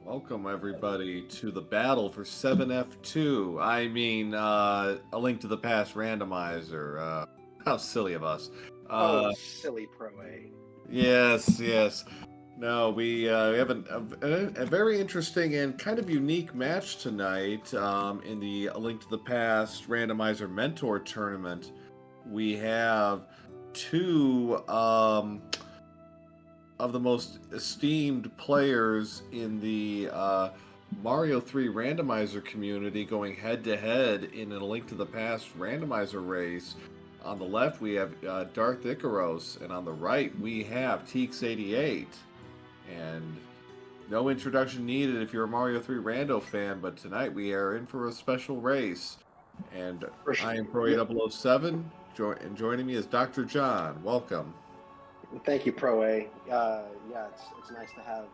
Welcome everybody to the battle for 7F2. A Link to the Past randomizer. How silly of us. Oh, Uh, silly Pro A. yes. No, we have a very interesting and kind of unique match tonight in the A Link to the Past randomizer mentor tournament. We have two of the most esteemed players in the Mario 3 randomizer community going head to head in a Link to the Past randomizer race. On the left, we have Darth Ikaros, and on the right, we have Teex 88. And no introduction needed if you're a Mario 3 Rando fan, but tonight we are in for a special race. And For sure. I am Pro Yep. 007, and joining me is Dr. John. Welcome. Thank you, Pro A. Yeah, it's nice to have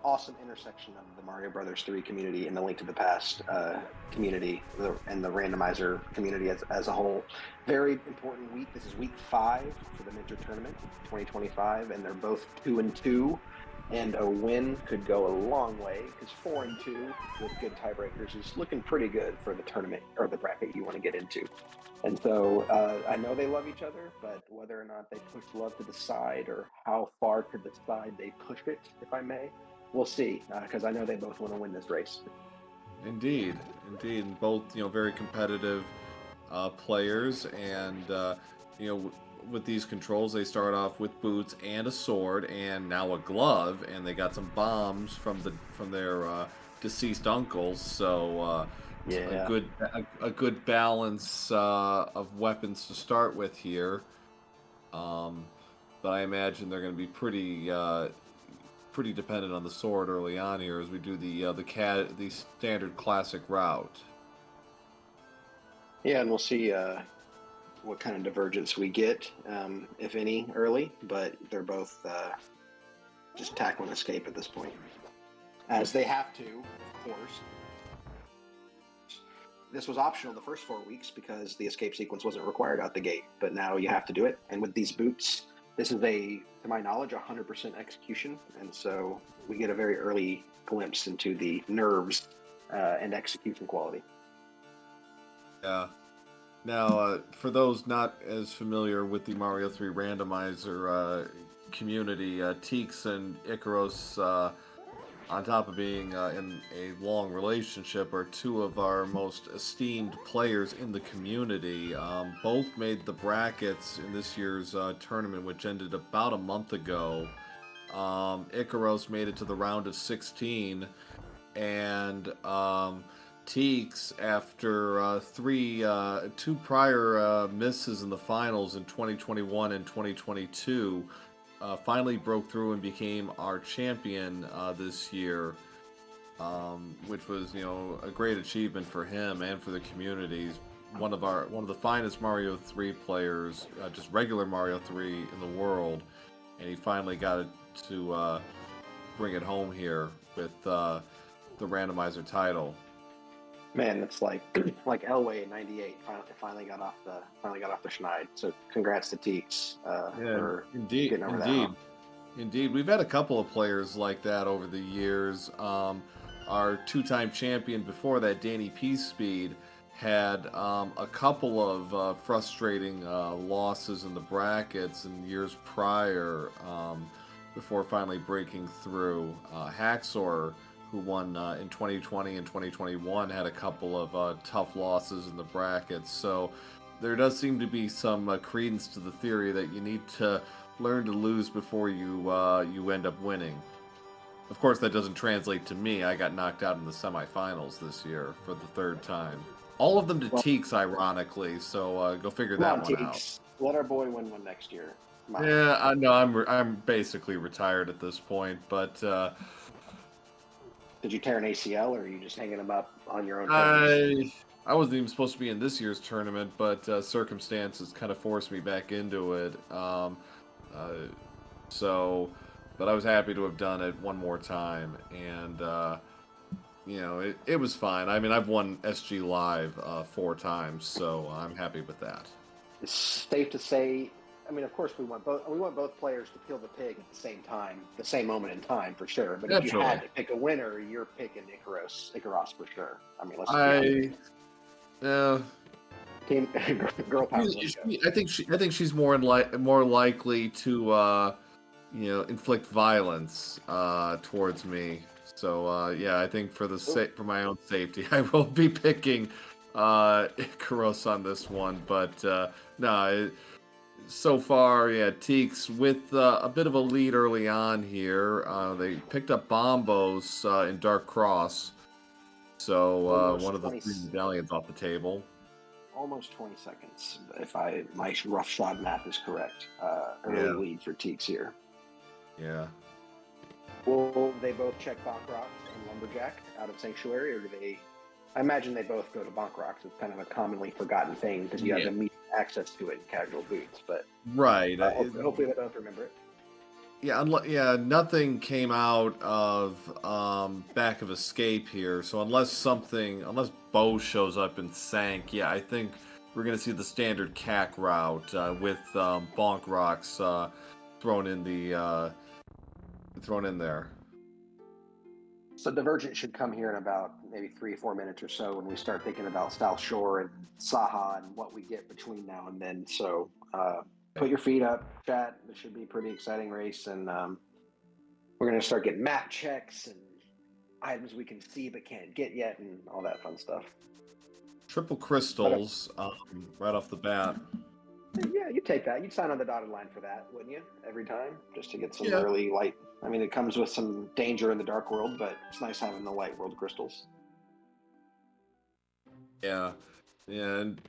awesome intersection of the Mario Brothers 3 community and the Link to the Past community and the randomizer community as a whole. Very important week. This is week 5 for the Mentor Tournament 2025, and they're both 2-2. And a win could go a long way because 4-2 with good tiebreakers is looking pretty good for the tournament or the bracket you want to get into. And so I know they love each other, but whether or not they push love to the side or how far to the side they push it, if I may, we'll see. Because I know they both want to win this race. Indeed. Both very competitive players, and with these controls, they start off with boots and a sword, and now a glove, and they got some bombs from their deceased uncles. So Yeah. a good balance of weapons to start with here. Um, but I imagine they're going to be pretty dependent on the sword early on here as we do the standard classic route. Yeah, and we'll see what kind of divergence we get, if any, early. But they're both just tackle and escape at this point, as they have to, of course. This was optional the first 4 weeks because the escape sequence wasn't required out the gate, but now you have to do it. And with these boots, this is to my knowledge, 100% execution, and so we get a very early glimpse into the nerves and execution quality. Yeah. Now, for those not as familiar with the Mario 3 randomizer community, Teex and Ikaros, on top of being in a long relationship, are two of our most esteemed players in the community. Both made the brackets in this year's tournament, which ended about a month ago. Ikaros made it to the round of 16, and Teex, after two prior misses in the finals in 2021 and 2022, finally broke through and became our champion this year, which was a great achievement for him and for the communities. One of the finest Mario 3 players, just regular Mario 3 in the world, and he finally got it to bring it home here with the randomizer title. Man, it's like like Elway in '98 finally got off the schneid. So congrats to Teeks for getting over that hump. Indeed. We've had a couple of players like that over the years. Our two-time champion before that, Danny Peace-Speed, had a couple of frustrating losses in the brackets in years prior, before finally breaking through. Haxor, who won in 2020 and 2021, had a couple of tough losses in the brackets. So there does seem to be some credence to the theory that you need to learn to lose before you end up winning. Of course, that doesn't translate to me. I got knocked out in the semifinals this year for the third time. All of them to Well, Teeks, ironically. So go figure come that on, one out. Teeks. Let our boy win one next year. Come on. Yeah, I know. I'm basically retired at this point, but Did you tear an ACL, or are you just hanging him up on your own terms? I wasn't even supposed to be in this year's tournament, but circumstances kind of forced me back into it. Uh, so, but I was happy to have done it one more time, and it was fine. I mean, I've won SG Live 4 times, so I'm happy with that. It's safe to say I mean, of course, we want both. We want both players to kill the pig at the same time, the same moment in time, for sure. But if you Naturally. had to pick a winner, you're picking Ikaros for sure. I mean, let's just be I honest. Team girl power. I think she's more likely to inflict violence towards me. So yeah, I think for for my own safety, I will be picking Ikaros on this one. But no, so far, yeah, Teex with a bit of a lead early on here. They picked up Bombos in Dark Cross, so one of the 3 medallions off the table. Almost 20 seconds, if my roughshod math is correct. Early lead for Teex here. Yeah. Will they both check Bonkrok and Lumberjack out of Sanctuary, or do they? I imagine they both go to Bonkrok. It's kind of a commonly forgotten thing because you have immediate access to it in casual boots. But right, hopefully they both remember it. Yeah, nothing came out of Back of Escape here. So unless Bo shows up and Sank, yeah, I think we're gonna see the standard CAC route with Bonk Rocks thrown in there. So Divergent should come here in about maybe 3 or 4 minutes or so when we start thinking about South Shore and Saha and what we get between now and then. So put your feet up, chat. This should be a pretty exciting race, and we're going to start getting map checks and items we can see but can't get yet, and all that fun stuff. Triple crystals right off the bat. Yeah, you'd take that. You'd sign on the dotted line for that, wouldn't you? Every time, just to get some early light. I mean, it comes with some danger in the dark world, but it's nice having the light world crystals. Yeah, and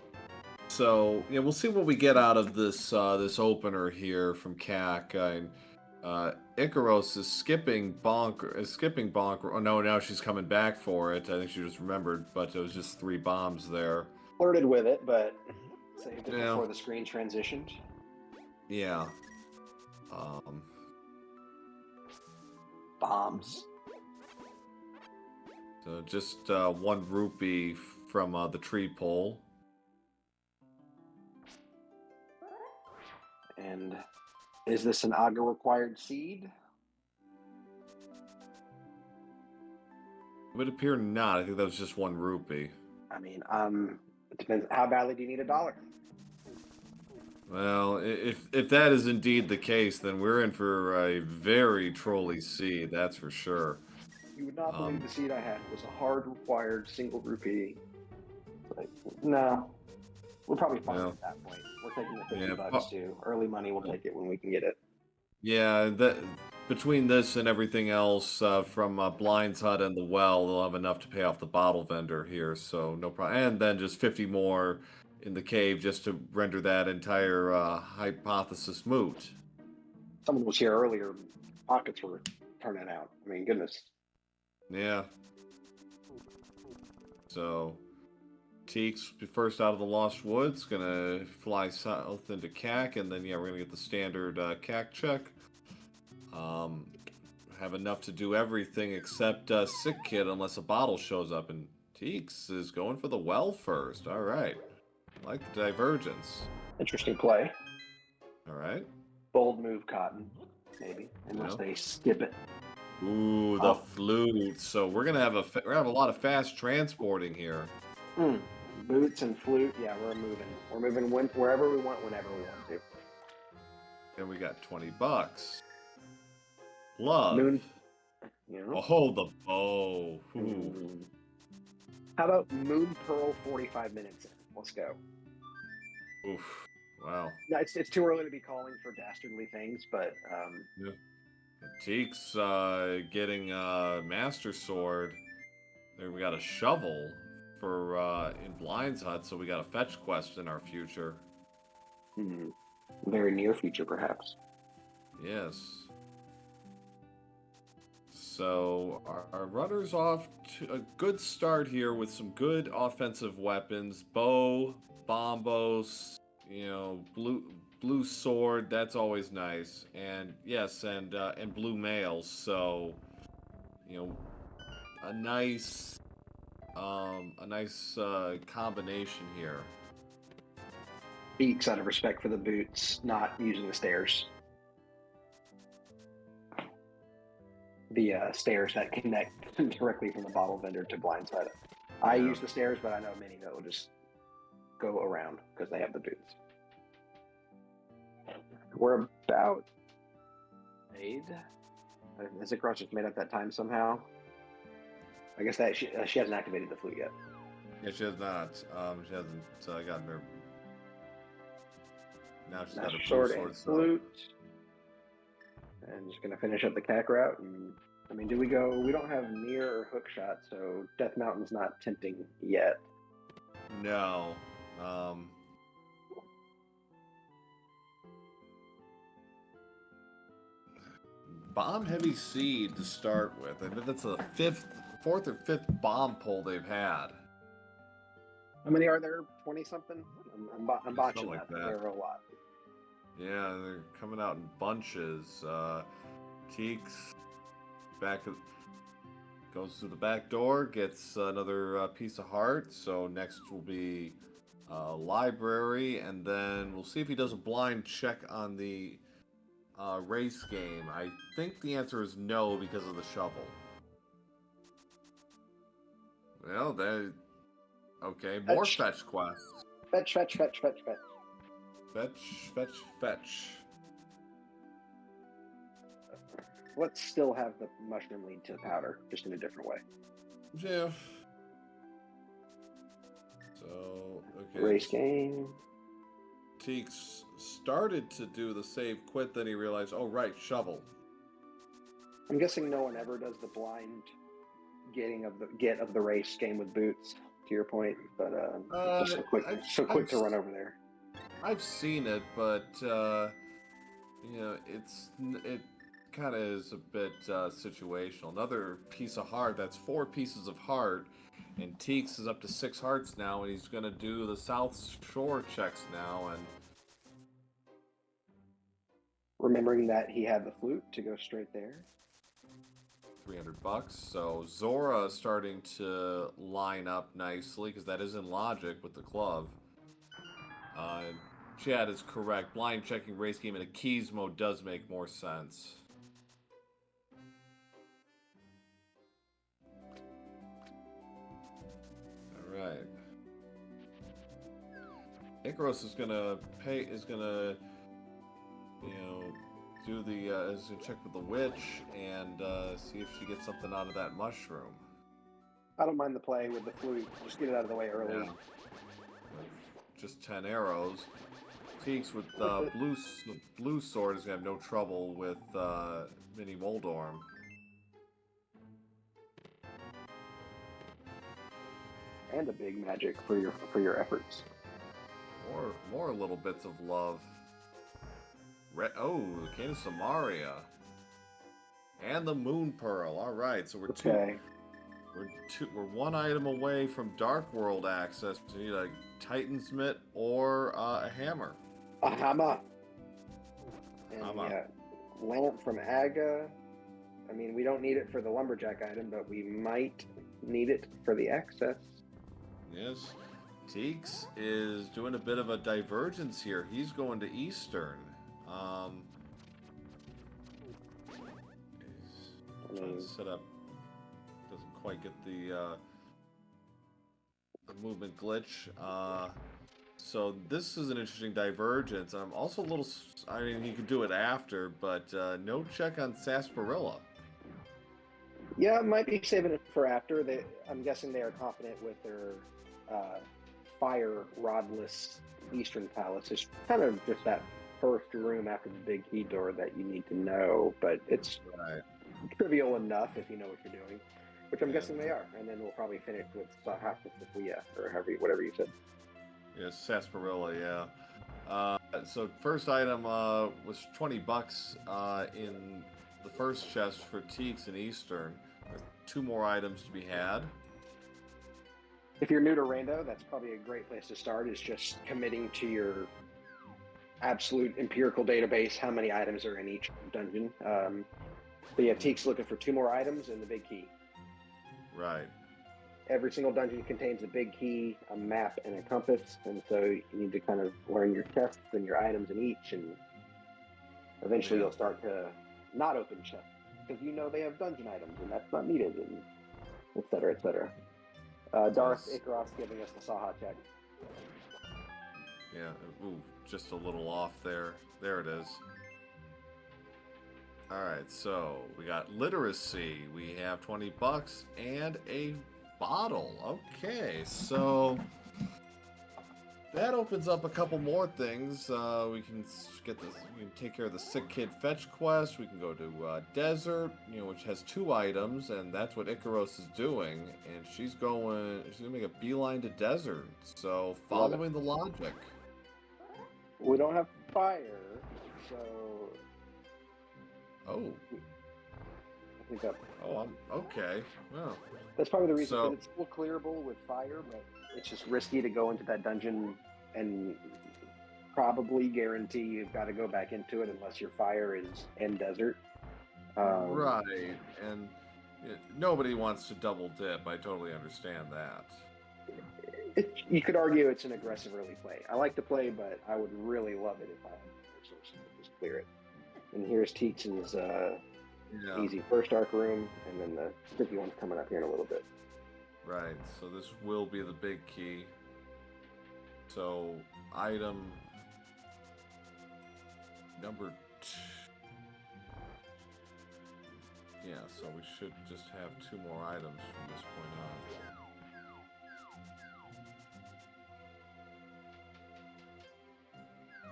so yeah, we'll see what we get out of this opener here from CAC. Ikaros is skipping Bonk. Oh no, now she's coming back for it. I think she just remembered, but it was just 3 bombs there. Flirted with it, but saved it before the screen transitioned. Yeah. Bombs. So just 1 rupee from the tree pole. And is this an Aga required seed? It would appear not. I think that was just 1 rupee. I mean, it depends. How badly do you need $1? Well, if that is indeed the case, then we're in for a very trolly seed, that's for sure. You would not believe the seed I had. It was a hard required single rupee. Like, no, we're probably fine at that point. We're taking the $50 too. Early money, we'll take it when we can get it. Yeah, between this and everything else from Blind's Hut and the well, they'll have enough to pay off the bottle vendor here, so no problem. And then just 50 more in the cave just to render that entire hypothesis moot. Someone was here earlier. Pockets were turning out. I mean, goodness. Yeah. So, Teex, first out of the Lost Woods, gonna fly south into CAC, and then, yeah, we're gonna get the standard CAC check. Have enough to do everything except Sick Kid unless a bottle shows up, and Teex is going for the well first. All right. I like the divergence. Interesting play. All right. Bold move, Cotton. Maybe, unless they skip it. Ooh, the flute. So we're gonna have a lot of fast transporting here. Boots and flute. Yeah, we're moving. We're moving wherever we want, whenever we want to. And we got $20. Love. Moon. Oh, the bow. How about Moon Pearl 45 minutes in? Let's go. Oof. Wow. No, it's too early to be calling for dastardly things, but yeah. Teex getting Master Sword. There we got a shovel for in Blind's Hut, so we got a fetch quest in our future. Very near future, perhaps. Yes. So our runner's off to a good start here with some good offensive weapons. Bow, bombos, blue sword, that's always nice. And yes, and blue mails. So, a nice combination here. Teex, out of respect for the boots, not using the stairs. The stairs that connect directly from the bottle vendor to blindside. I use the stairs, but I know many that will just go around because they have the boots. We're about made. Has Ikaros just made up that time somehow? I guess that she hasn't activated the flute yet. Yeah, she has not. She hasn't gotten her. Now she's got her sword and flute. And just gonna finish up the cack route. And I mean, do we go? We don't have mirror or hook shot, so Death Mountain's not tempting yet. No. Bomb heavy seed to start with. I think that's the fourth or fifth bomb pull they've had. How many are there? 20 something. I'm botching like that. There are a lot. Yeah, they're coming out in bunches. Teex goes through the back door, gets another piece of heart. So next will be library, and then we'll see if he does a blind check on the race game. I think the answer is no because of the shovel. Well, okay, more fetch quests. Fetch. Fetch. Let's still have the mushroom lead to the powder, just in a different way. Yeah. So, okay. Race game. Teex started to do the save quit, then he realized, oh, right, shovel. I'm guessing no one ever does the blind get of the race game with boots, to your point, but just so quick to run over there. I've seen it, but it kind of is a bit situational. Another piece of heart. That's 4 pieces of heart, and Teex is up to 6 hearts now, and he's gonna do the South Shore checks now. And remembering that he had the flute to go straight there. $300. So Zora is starting to line up nicely because that is in logic with the glove. Chad is correct. Blind checking race game in a keys mode does make more sense. All right. Ikaros is gonna do is gonna check with the witch and see if she gets something out of that mushroom. I don't mind the play with the flute. Just get it out of the way early. Yeah. Just 10 arrows. Teex with blue sword is gonna have no trouble with Mini Moldorm. And a big magic for your efforts. More little bits of love. Cane of Samaria. And the Moon Pearl. All right, so we're 1 item away from Dark World access. We need a Titan's Mitt or a hammer. A hammer. And yeah, lamp from Aga. I mean, we don't need it for the lumberjack item, but we might need it for the access. Yes. Teex is doing a bit of a divergence here. He's going to Eastern. He's trying to set up. Doesn't quite get the movement glitch. So this is an interesting divergence. I'm also a little. I mean, he could do it after, but no check on Sarsaparilla. Yeah, might be saving it for after. I'm guessing they are confident with their fire rodless Eastern Palace. It's kind of just that first room after the big key door that you need to know, but it's trivial enough if you know what you're doing, which I'm guessing they are. And then we'll probably finish with Sophia, or whatever you said. Yes, Sarsaparilla, yeah. So first item was $20 in the first chest for Teex and Eastern. There's 2 more items to be had. If you're new to Rando, that's probably a great place to start, is just committing to your absolute empirical database, how many items are in each dungeon. But yeah, Teek's looking for 2 more items and the big key. Right. every single dungeon contains a big key, a map, and a compass, and so you need to kind of learn your chests and your items in each, and eventually you'll start to not open chests because you know they have dungeon items, and that's not needed, and et cetera, et cetera. Darth Ikaros giving us the Saha check. Yeah, ooh, just a little off there. There it is. Alright, so we got literacy. We have $20 and a bottle. Okay, so that opens up a couple more things. We can get this. We can take care of the sick kid fetch quest. We can go to desert, which has 2 items, and that's what Ikaros is doing. And she's gonna make a beeline to desert. So following the logic. We don't have fire, so. Oh. I think that. Oh, okay. Well. That's probably the reason. So, it's still clearable with fire, but it's just risky to go into that dungeon and probably guarantee you've got to go back into it unless your fire is in desert. Right, and nobody wants to double dip. I totally understand that. You could argue it's an aggressive early play. I like to play, but I would really love it if I had resources to just clear it. And here's Teex's easy first arc room, and then the tricky one's coming up here in a little bit. Right, so this will be the big key. So, item number 2. Yeah, so we should just have 2 more items from this point on.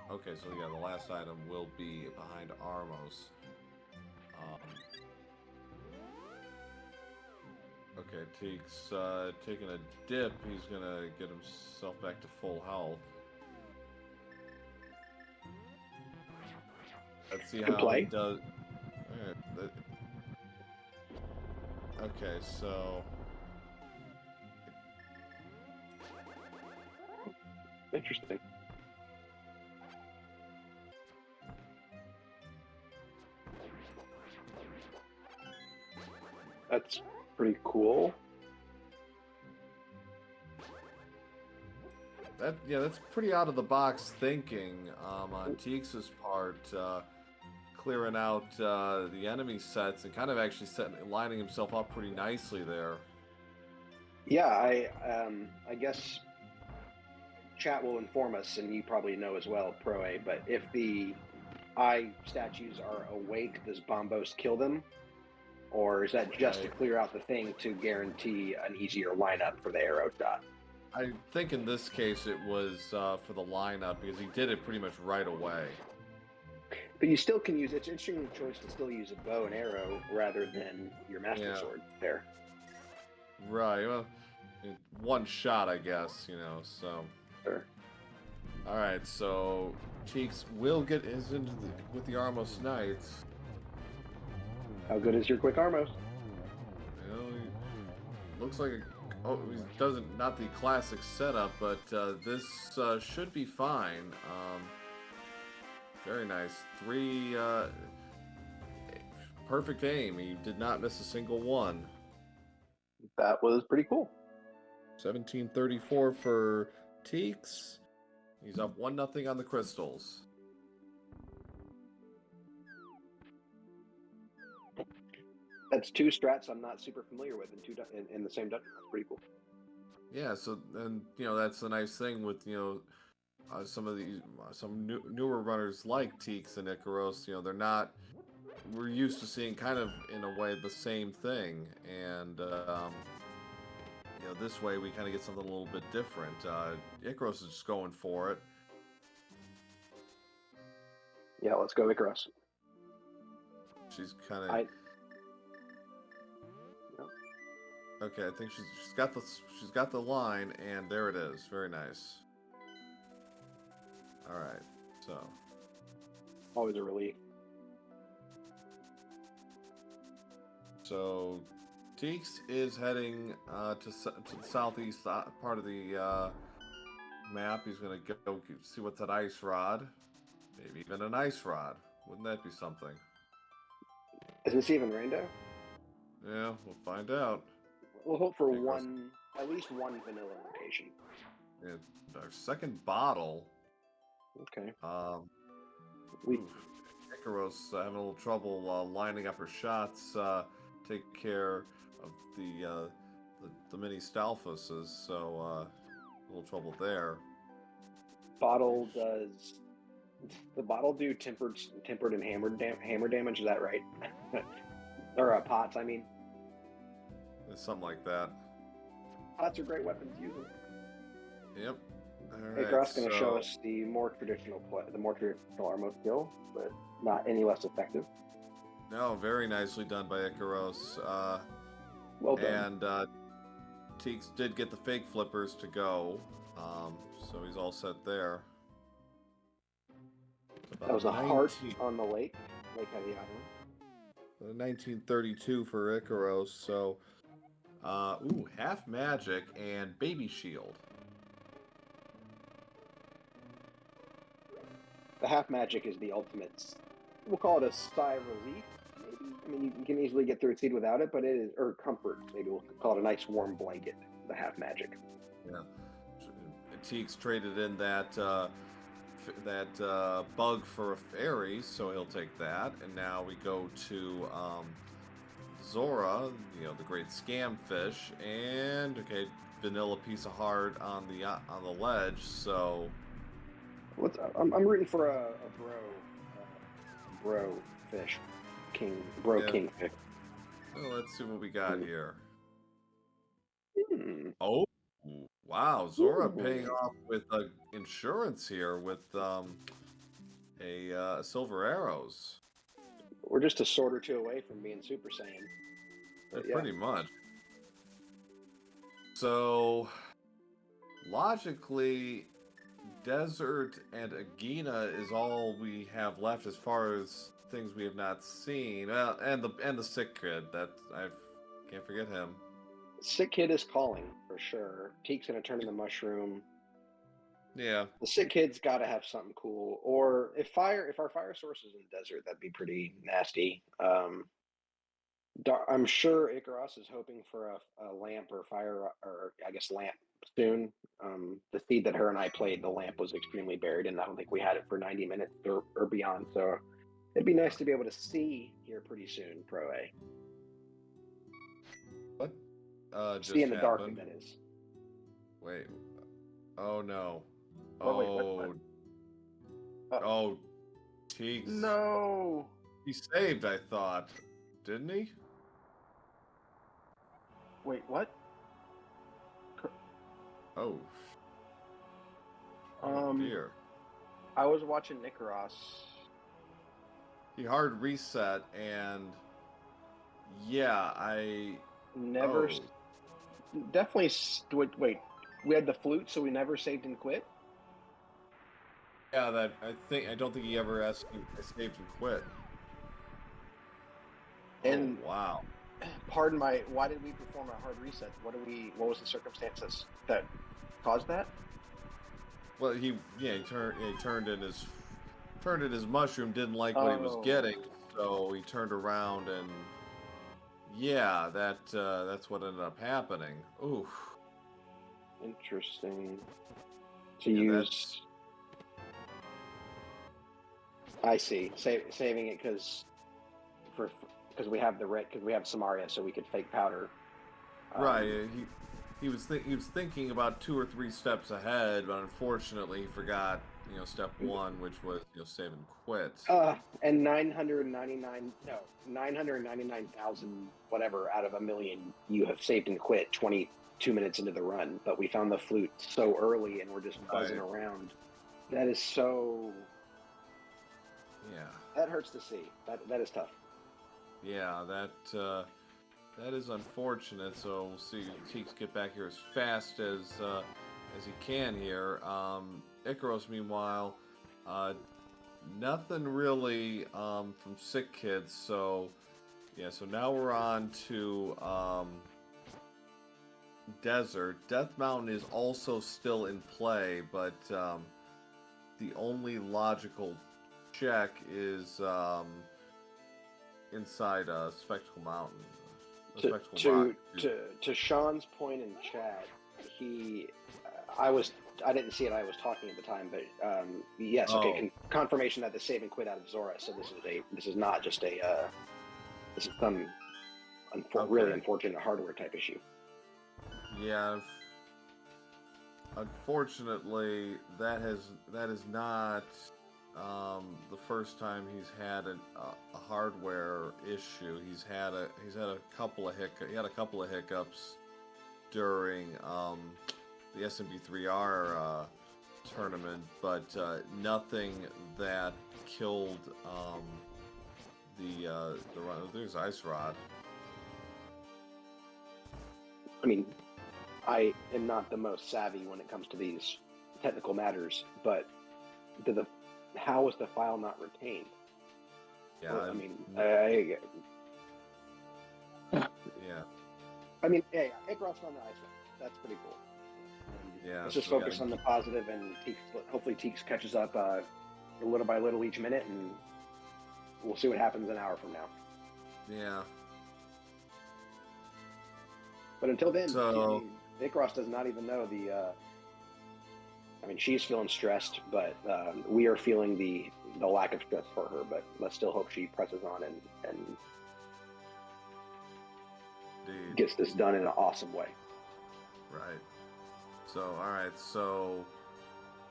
Okay, so yeah, the last item will be behind Armos. Okay, Teex taking a dip. He's gonna get himself back to full health. Let's see how he does. Right, okay, so interesting. That's pretty cool. That's pretty out of the box thinking on Teex's part, clearing out the enemy sets and kind of actually lining himself up pretty nicely there. Yeah, I guess chat will inform us, and you probably know as well, Pro A. But if the eye statues are awake, does Bombos kill them? Or is that just to clear out the thing to guarantee an easier lineup for the arrow shot? I think in this case it was for the lineup because he did it pretty much right away. But you still can use it's an interesting choice to still use a bow and arrow rather than your master sword there. Right. Well, one shot, I guess. So. Sure. All right. So Teex will get with the Armos Knights. How good is your quick Armos? He looks like he doesn't not the classic setup, but this should be fine. Very nice. 3 perfect aim. He did not miss a single one. That was pretty cool. 1734 for Teex. He's up 1-0 on the crystals. That's 2 strats I'm not super familiar with in the same dungeon. That's pretty cool. Yeah, so and that's the nice thing with some newer runners like Teex and Ikaros. They're not. We're used to seeing kind of in a way the same thing, and this way we kind of get something a little bit different. Ikaros is just going for it. Yeah, let's go Ikaros. She's kind of. Okay, I think she's got the line, and there it is. Very nice. All right, so always a relief. So Teex is heading to the southeast part of the map. He's gonna go see what's that ice rod. Maybe even an ice rod. Wouldn't that be something? Is this even Rando? Yeah, we'll find out. We'll hope for Ikaros. at least one vanilla location. And our second bottle. Okay. Um, We oof, Ikaros having a little trouble lining up her shots. Take care of the mini Stalfuses, so a little trouble there. bottle does the bottle do tempered and hammer damage? Is that right? Or pots? I mean, It's something like that. pots are great weapons. Use them. Yep. All Hey, right. Gross going to show us the more traditional Armo skill, but not any less effective. No, very nicely done by Ikaros. Well done. And Teex did get the fake flippers to go, so he's all set there. That was a heart on the Lake Heavy Island. 1932 for Ikaros. So, half magic and baby shield. The half magic is the ultimate. We'll call it a sigh of relief, maybe. I mean, you can easily get through a seed without it, but it is, or comfort. Maybe we'll call it a nice warm blanket. The half magic. Yeah. Teex traded in that bug for a fairy, so he'll take that. And now we go to Zora, the great scam fish, and okay, vanilla piece of heart on the ledge. So I'm rooting for a bro fish, kingfish. Well, let's see what we got here. Hmm. Oh, wow, Zora paying off with insurance here with a silver arrows. We're just a sword or two away from being Super Saiyan. Yeah. Pretty much. So, logically, Desert and Agina is all we have left as far as things we have not seen. And the sick kid. That I can't forget him. Sick kid is calling for sure. Teek's gonna turn in the mushroom. Yeah. The sick kid's got to have something cool. Or if our fire source is in the desert, that'd be pretty nasty. I'm sure Ikaros is hoping for a lamp or fire, or I guess lamp soon. The seed that her and I played, the lamp was extremely buried, and I don't think we had it for 90 minutes or beyond. So it'd be nice to be able to see here pretty soon, Pro A. What? See in the dark, happened? that is. Wait. Oh no. Wait, what? Oh, Teex. No. He saved, I thought. Didn't he? Wait, what? Oh. Dear. I was watching Ikaros. He hard reset, and yeah, I never. Definitely. Wait, we had the flute, so we never saved and quit. Yeah, I don't think he ever asked me to save and quit. And wow. Pardon my. Why did we perform a hard reset? What was the circumstances that caused that? Well, he turned in his mushroom, didn't like what he was getting, so he turned around and yeah, that's what ended up happening. Ooh. Interesting. To use. I see. Saving it because we have we have Samaria, so we could fake powder. Right. He was thinking about 2 or 3 steps ahead, but unfortunately he forgot step 1, which was save and quit. And 999,000 whatever out of a million you have saved and quit 22 minutes into the run, but we found the flute so early and we're just buzzing around. That is so. Yeah. That hurts to see. That is tough. Yeah, that is unfortunate. So we'll see Teex get back here as fast as he can here. Ikaros, meanwhile, nothing really from Sick Kids. So yeah, so now we're on to Desert. Death Mountain is also still in play, but the only logical check is inside Spectacle Mountain. respectable To rock. to Sean's point in chat, he, I didn't see it. I was talking at the time, but yes, okay. Oh, Confirmation that the save and quit out of Zora. So this is not just a this is some really unfortunate hardware type issue. yeah. Unfortunately, that is not the first time he's had a hardware issue. He's had a couple of hiccups during the SMB3R tournament, but nothing that killed the run. There's Ice Rod. I mean, I am not the most savvy when it comes to these technical matters, but how was the file not retained? Yeah, Well, I mean, yeah. I mean, hey, Ikaros on the ice run. That's pretty cool. Yeah, let's just so focus on the positive, and hopefully Teex catches up little by little each minute, and we'll see what happens an hour from now. Yeah. But until then, So Ikaros does not even know the. I mean, she's feeling stressed, but we are feeling the lack of stress for her. But let's still hope she presses on and gets this done in an awesome way. Right. So all right. So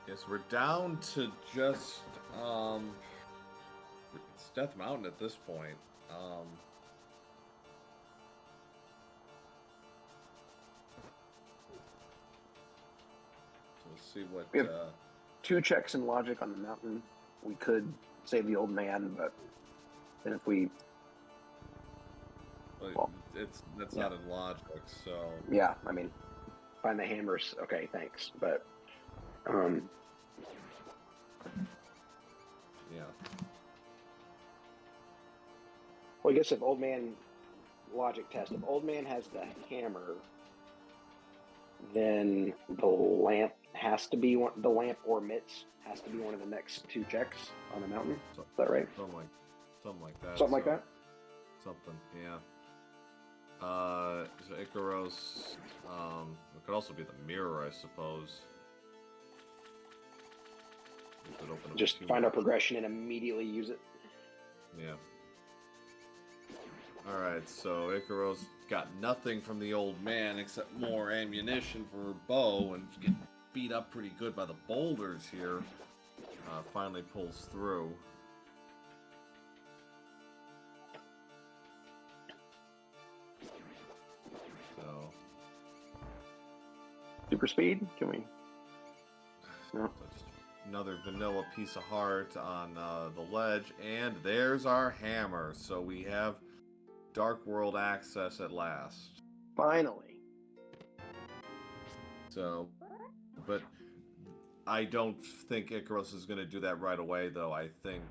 yes, we're down to just it's Death Mountain at this point. So we'll see what. We have 2 checks in logic on the mountain. We could save the old man, but then if we. Well, that's not in logic, so. Yeah, I mean, find the hammers. Okay, thanks, but. Yeah. Well, I guess if old man logic test, if old man has the hammer, then the lamp has to be the lamp or mitts has to be one of the next 2 checks on the mountain. Is that right? Something like that. Something like that. Something, yeah. So Ikaros, it could also be the mirror, I suppose. Just find our progression and immediately use it. Yeah. Alright, so Ikaros got nothing from the old man except more ammunition for her bow, and getting beat up pretty good by the boulders here. Finally pulls through. So. Super speed? Can we? No. So just another vanilla piece of heart on the ledge, and there's our hammer. So we have Dark World access at last. Finally. So, but I don't think Ikaros is going to do that right away, though. I think,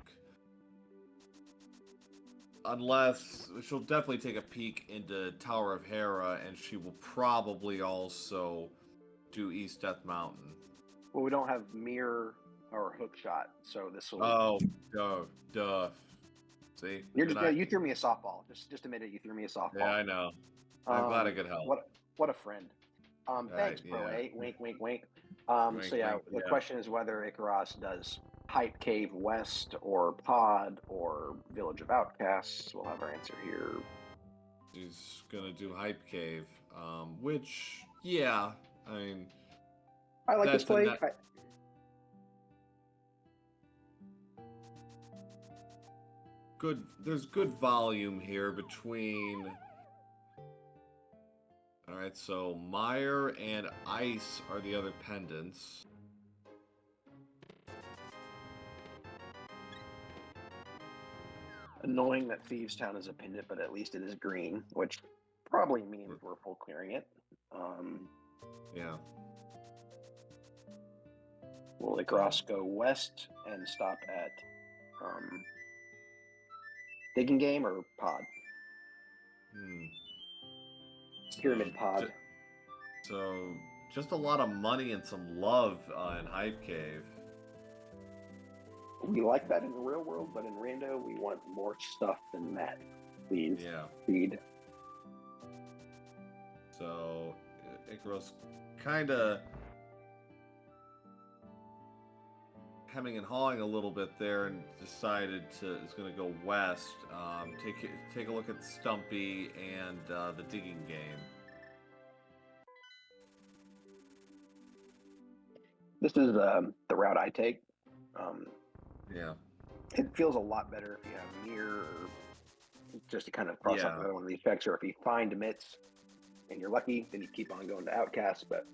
unless she'll definitely take a peek into Tower of Hera, and she will probably also do East Death Mountain. Well, we don't have mirror or hook shot, so this will. Oh, duh. See, you threw me a softball. Just admit it. You threw me a softball. Yeah, I know. I'm glad I could help. What a friend. Thanks, Pro A. Wink, wink, wink. The question is whether Ikaros does Hype Cave West or Pod or Village of Outcasts. We'll have our answer here. She's gonna do Hype Cave, which, yeah, I mean, I like this play. There's good volume here between. All right, so Mire and Ice are the other pendants. Annoying that Thieves Town is a pendant, but at least it is green, which probably means we're full clearing it. Yeah. Will Ikaros go west and stop at Digging Game or Pod? Pyramid Pod. So, just a lot of money and some love in Hype Cave. We like that in the real world, but in Rando, we want more stuff than that. Please. Yeah. Feed. So Ikaros kind of hemming and hawing a little bit there, and decided is going to go west. Take a look at Stumpy and the digging game. This is the route I take. Yeah. It feels a lot better if you have mirror, or just to kind of cross off another one of these checks, or if you find mitts and you're lucky, then you keep on going to outcast. But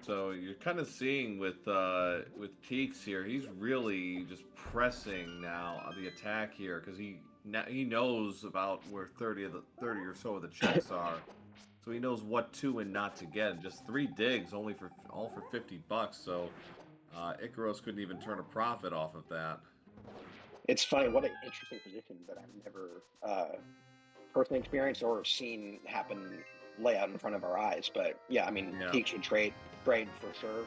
so you're kind of seeing with Teex here, he's really just pressing now on the attack here because he knows about where 30 or so of the checks are. So he knows what to and not to get. Just 3 digs, all for $50. So Ikaros couldn't even turn a profit off of that. It's funny. What an interesting position that I've never personally experienced or seen happen lay out in front of our eyes. But yeah, I mean, Teex should trade for sure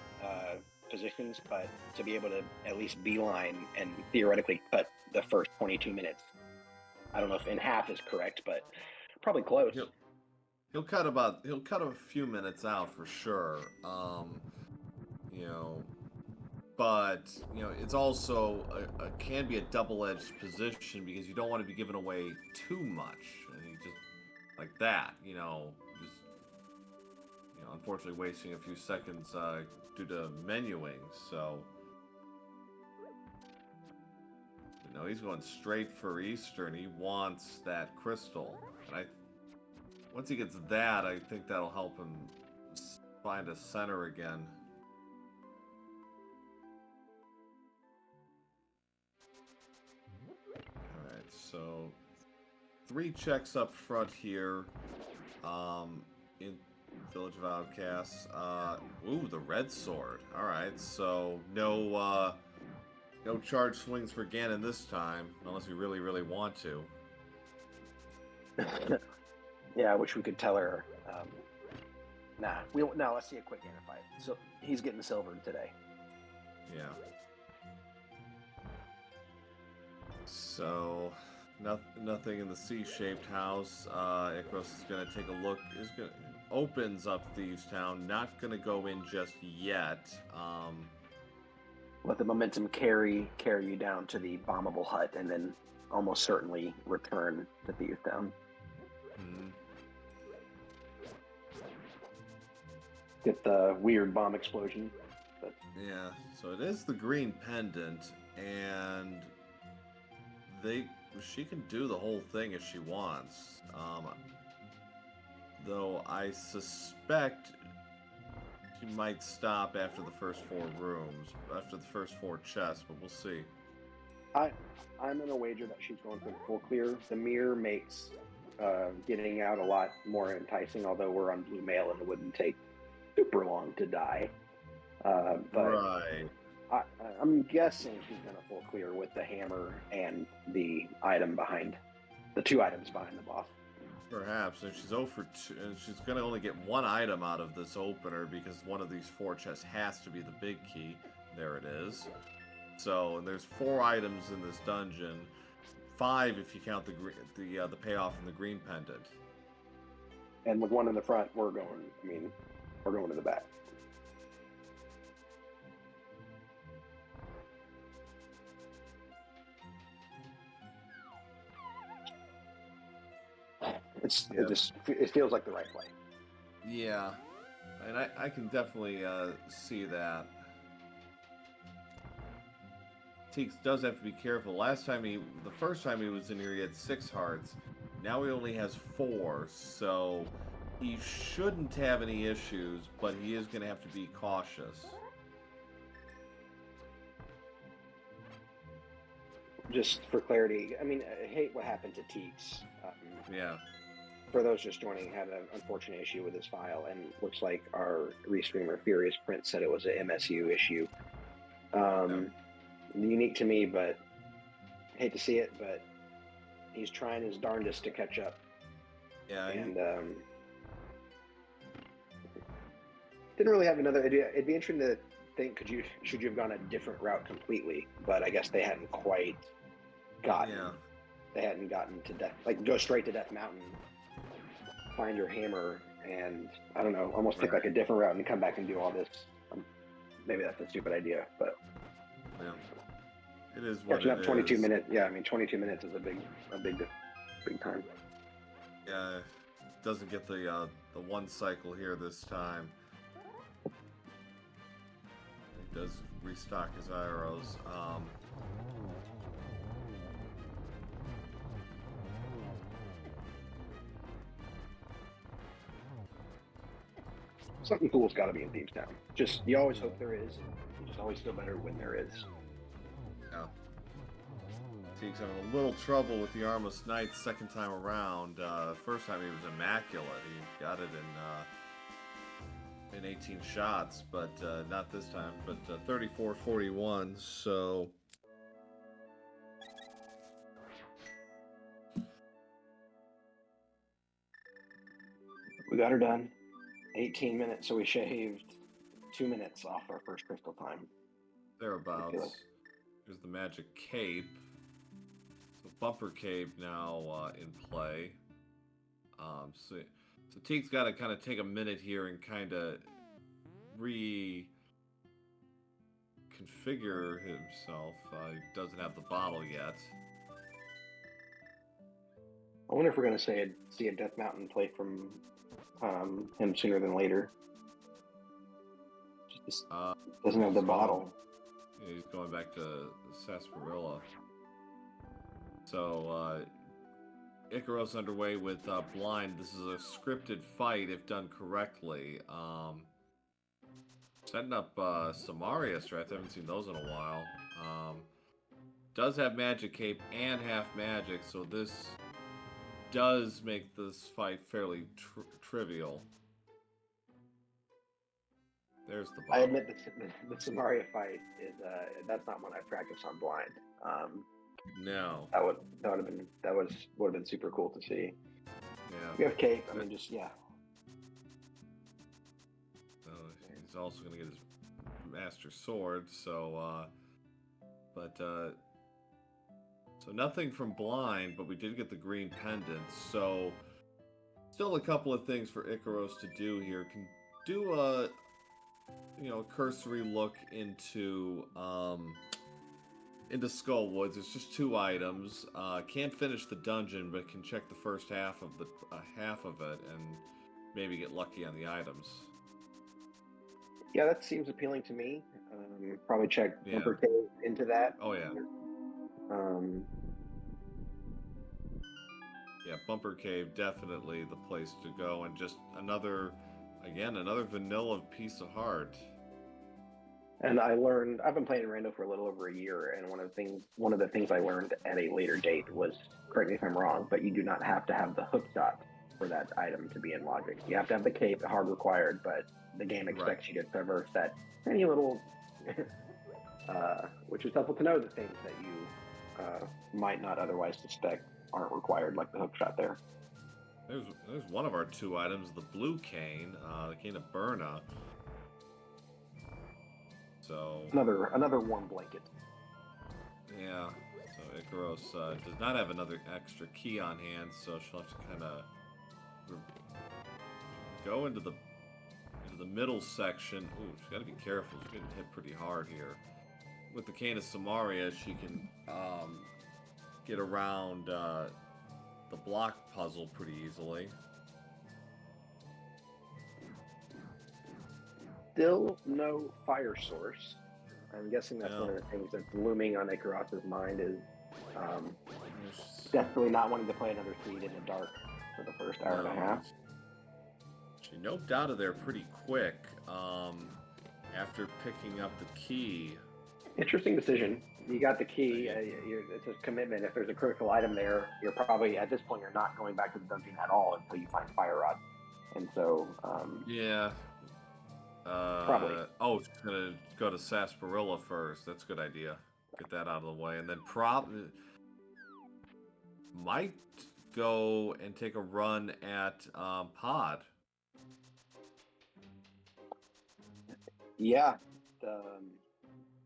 positions, but to be able to at least beeline and theoretically cut the first 22 minutes. I don't know if in half is correct, but probably close. He'll cut a few minutes out for sure. But it's also can be a double-edged position because you don't want to be giving away too much, and you just like that, unfortunately wasting a few seconds due to menuing. So he's going straight for Eastern. He wants that crystal, and once he gets that, I think that'll help him find a center again. Alright, so 3 checks up front here in Village of Outcasts. Ooh, the red sword. Alright, so no charge swings for Ganon this time, unless you really, really want to. Yeah, I wish we could tell her. Let's see a quick Ganon fight. So he's getting silvered today. Yeah. So nothing in the C-shaped house. Ikaros is gonna take a look. Opens up Thieves Town. Not gonna go in just yet. Let the momentum carry you down to the bombable hut, and then almost certainly return to Thieves Town. Get the weird bomb explosion. Yeah. So it is the green pendant, and she can do the whole thing if she wants. Though I suspect she might stop after the first 4 rooms, after the first 4 chests, but we'll see. I'm gonna wager that she's going for the full clear. The mirror makes getting out a lot more enticing, although we're on blue mail and it wouldn't take super long to die. But right. I'm guessing she's gonna full clear with the hammer and the 2 items behind the boss. Perhaps, and she's 0 for 2, and she's gonna only get 1 item out of this opener because one of these 4 chests has to be the big key. There it is. So, and there's 4 items in this dungeon, 5 if you count the payoff in the green pendant. And with 1 in the front, we're going to the back. It feels like the right play. Yeah, and I can definitely see that. Teex does have to be careful. The first time he was in here, he had 6 hearts. Now he only has 4, so he shouldn't have any issues, but he is going to have to be cautious. Just for clarity, I mean, I hate what happened to Teex. Yeah. For those just joining, had an unfortunate issue with his file, and looks like our restreamer Furious Prince said it was an MSU issue. Unique to me, but hate to see it, but he's trying his darndest to catch up. Yeah. And didn't really have another idea. It'd be interesting to think, should you have gone a different route completely? But I guess they hadn't quite gotten they hadn't gotten to Death, like go straight to Death Mountain, find your hammer, and I don't know, almost take like a different route and come back and do all this. Maybe that's a stupid idea, but yeah, it is what catching it up 22 is. minutes. Yeah, I mean 22 minutes is a big time. Yeah, doesn't get the one cycle here this time. He does restock his Ikaros. Something cool's got to be in Thieves Town. Just you always hope there is, and you just always feel better when there is. Yeah. Teex having a little trouble with the Armless Knight second time around. First time he was immaculate. He got it in 18 shots, but not this time. But 34-41. So we got her done. 18 minutes, so we shaved 2 minutes off our first crystal time. thereabouts. Here's the magic cape. So bumper cape now in play. So Teek's got to kind of take a minute here and kind of reconfigure himself. He doesn't have the bottle yet. I wonder if we're going to see a Death Mountain play from him sooner than later. Just doesn't have the bottle. Yeah, he's going back to Sarsaparilla. So Ikaros underway with Blind. This is a scripted fight if done correctly. Setting up Samaria strats. I haven't seen those in a while. Does have Magic Cape and half magic, so this does make this fight fairly trivial. There's the bottle. I admit the Samaria fight is that's not one I practice on Blind. No. That would have been super cool to see. Yeah. We have Cape. I mean, just yeah. So he's also going to get his Master Sword. So, so nothing from Blind, but we did get the green pendant. So still a couple of things for Ikaros to do here. Can do a cursory look into Skullwoods. It's just 2 items. Can't finish the dungeon, but can check the first half of it and maybe get lucky on the items. Yeah, that seems appealing to me. Probably check Bumper Cave into that. Oh yeah. Yeah, Bumper Cave definitely the place to go, and just another vanilla piece of heart. And I've been playing Rando for a little over a year, and one of the things I learned at a later date was, correct me if I'm wrong, but you do not have to have the hook shot for that item to be in Logic. You have to have the cape, hard required, but the game expects you to traverse that tiny little, which is helpful to know the things that you might not otherwise suspect aren't required, like the hook shot there. There's one of our 2 items, the blue cane, the cane of Burna. So another warm blanket. Yeah. So Ikaros does not have another extra key on hand, so she'll have to kind of go into the middle section. Ooh, she's got to be careful. She's getting hit pretty hard here. With the cane of Samaria, she can get around the block puzzle pretty easily. Still no fire source. I'm guessing that's one of the things that's looming on Ikaros' mind is definitely not wanting to play another Seed in the dark for the first hour and a half. She noped out of there pretty quick after picking up the key. Interesting decision. You got the key. It's a commitment. If there's a critical item there, you're probably, at this point, you're not going back to the dungeon at all until you find Fire Rod. And so... yeah. Probably. Oh, she's going to go to Sarsaparilla first. That's a good idea. Get that out of the way. And then might go and take a run at Pod. Yeah.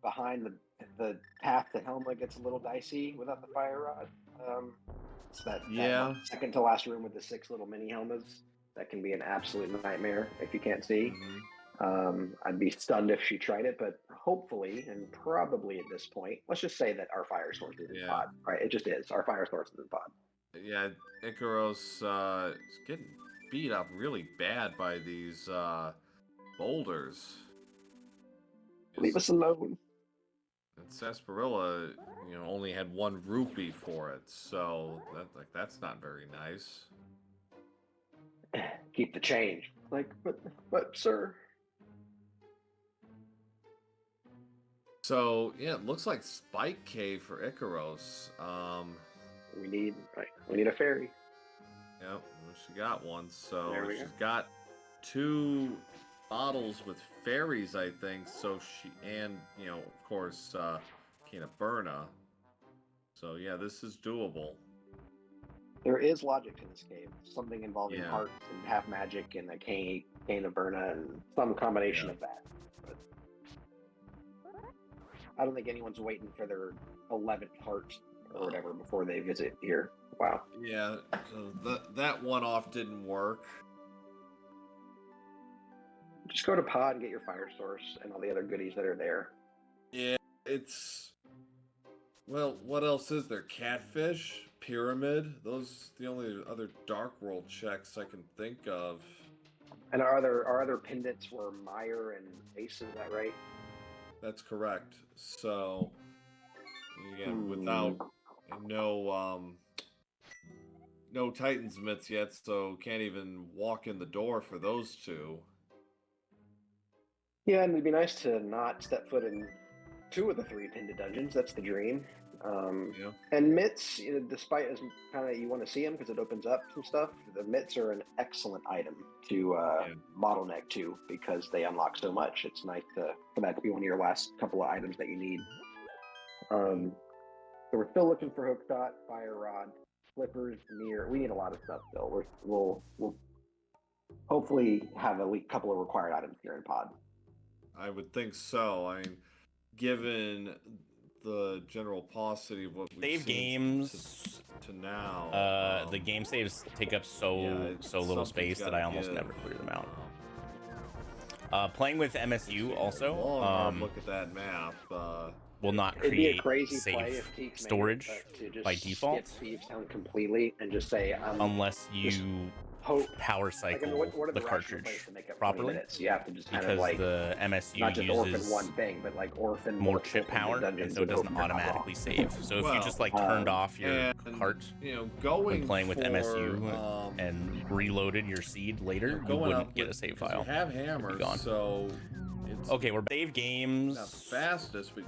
Behind the path to Helma gets a little dicey without the Fire Rod. It's that Yeah. second to last room with the 6 little mini helmets. That can be an absolute nightmare if you can't see. I'd be stunned if she tried it, but hopefully and probably at this point, let's just say that our fire source is in pod, right? It just is. Our fire source is in pod. Yeah, Ikaros is getting beat up really bad by these boulders. Leave us alone. And Sarsaparilla, only had 1 rupee for it, so that's not very nice. Keep the change. Like, but sir. So yeah, it looks like Spike Cave for Ikaros. We need a ferry. Yep, she got one. So There we she's go. got 2 bottles with fairies, I think. So of course, Berna. So yeah, this is doable. There is logic to this game. Something involving Yeah. hearts and half magic and a cane of Berna and some combination of that. But I don't think anyone's waiting for their 11th heart or whatever before they visit here. Wow. Yeah, so that one-off didn't work. Just go to pod and get your fire source and all the other goodies that are there. Yeah, it's... Well, what else is there? Catfish? Pyramid? Those the only other Dark World checks I can think of. And our other pendants were Meyer and Ace, is that right? That's correct. So, again, without no Titans mitts yet, so can't even walk in the door for those 2. Yeah, and it'd be nice to not step foot in 2 of the 3 pendant dungeons. That's the dream. Yeah. And mitts, despite as kind of you want to see them because it opens up some stuff, the mitts are an excellent item to bottleneck to because they unlock so much. It's nice for that to be one of your last couple of items that you need. So we're still looking for hookshot, fire rod, flippers, mirror. We need a lot of stuff still. We'll hopefully have a couple of required items here in pod. I would think so. I mean, given the general paucity of what we've save games to now, the game saves take up so little space that I almost never clear them out. Playing with MSU also look at that map. Will not It'd be a create crazy safe play if Teex storage to just by default, skip Thieves Town completely and just say unless you power cycle what the cartridge properly. You have to just kind because of like the MSU not just orphan uses one thing, but like orphan more chip power, and so it doesn't automatically save. So if you just like turned off your cart, going when playing with for, MSU and reloaded your seed later, you wouldn't get a save file. You have hammers, so it's okay. We're save games. Not the fastest, but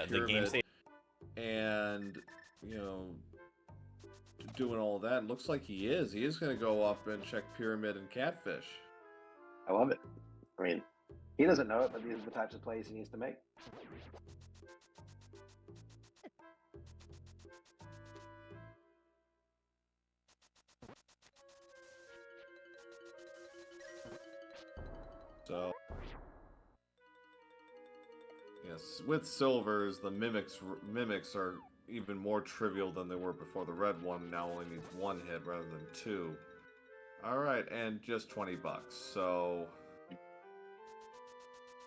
the game save and doing all that. It looks like he is going to go up and check pyramid and catfish. I love it. I mean, he doesn't know it, but these are the types of plays he needs to make. So yes, with silvers, the mimics are even more trivial than they were before. The red one now only needs 1 hit rather than 2. All right, and just $20. So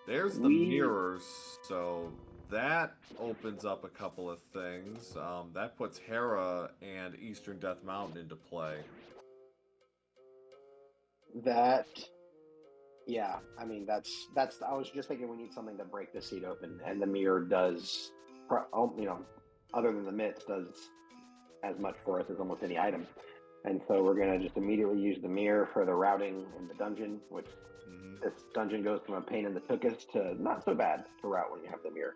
there's the mirrors. So that opens up a couple of things. That puts Hera and Eastern Death Mountain into play. Yeah, I mean that's. I was just thinking we need something to break the seat open, and the mirror does. Other than the mitts, does as much for us as almost any item. And so we're gonna just immediately use the mirror for the routing in the dungeon, which this dungeon goes from a pain in the tuchus to not so bad to route when you have the mirror.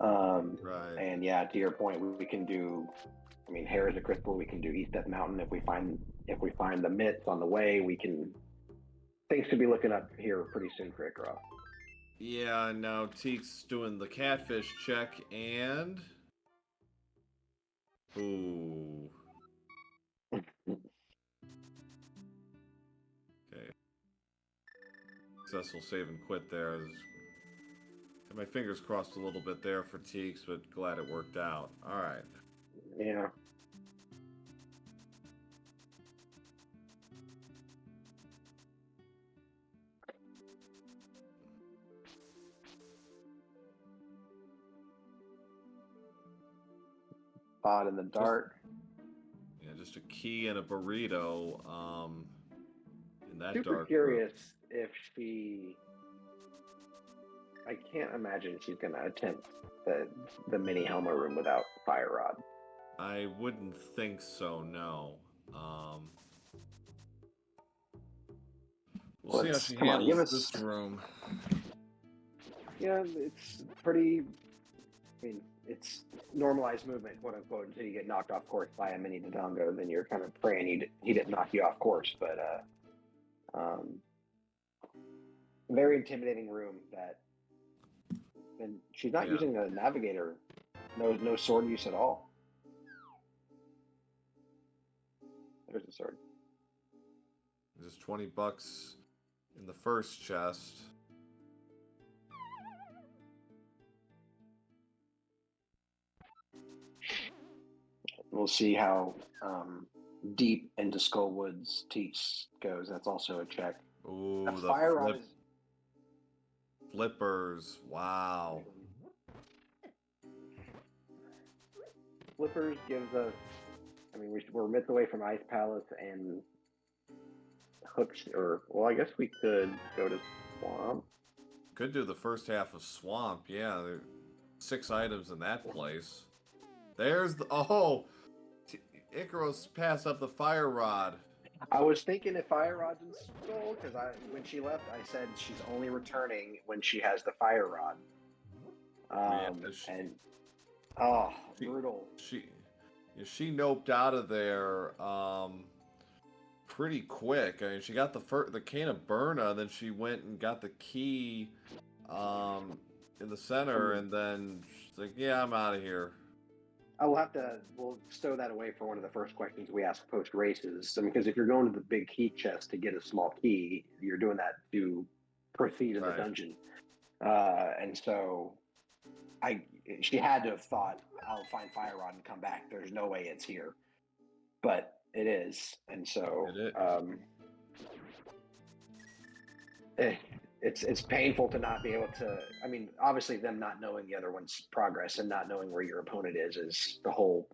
Right. And yeah, to your point, we can do. I mean, Hera's a crystal. We can do East Death Mountain if we find the mitts on the way. We can. Things could be looking up here pretty soon for Ikaros. Yeah, now Teek's doing the catfish check and... Ooh. Okay. Successful save and quit there. Had my fingers crossed a little bit there for Teeks, but glad it worked out. Alright. Yeah. Spot in the dark. Just a key and a burrito. In that Super dark curious if she. I can't imagine she's gonna attempt the mini Helma room without fire rod. I wouldn't think so. No. We'll see how she handles this room. Yeah, it's pretty. I mean, it's normalized movement, quote unquote, until you get knocked off course by a mini Dodongo. Then you're kind of praying he didn't knock you off course. But very intimidating room. And she's not using the navigator. No sword use at all. There's the sword. There's $20 in the first chest. We'll see how deep into Skullwoods Teex goes. That's also a check. Ooh, the fire rod is flippers. Wow. Flippers gives us. I mean, we're midway away from Ice Palace and Hooks, I guess we could go to Swamp. Could do the first half of Swamp. Yeah, there are 6 items in that place. There's the Ikaros passed up the fire rod. I was thinking if fire rod's in Skull because when she left, I said she's only returning when she has the fire rod. Brutal. She noped out of there pretty quick. I mean, she got the can of Burna, then she went and got the key in the center, and then she's like, "Yeah, I'm out of here." We'll stow that away for one of the first questions we ask post races. Because if you're going to the big key chest to get a small key, you're doing that to proceed in the dungeon. And so she had to have thought, I'll find Fire Rod and come back. There's no way it's here. But it is. And so it's painful to not be able to. I mean, obviously, them not knowing the other one's progress and not knowing where your opponent is the whole.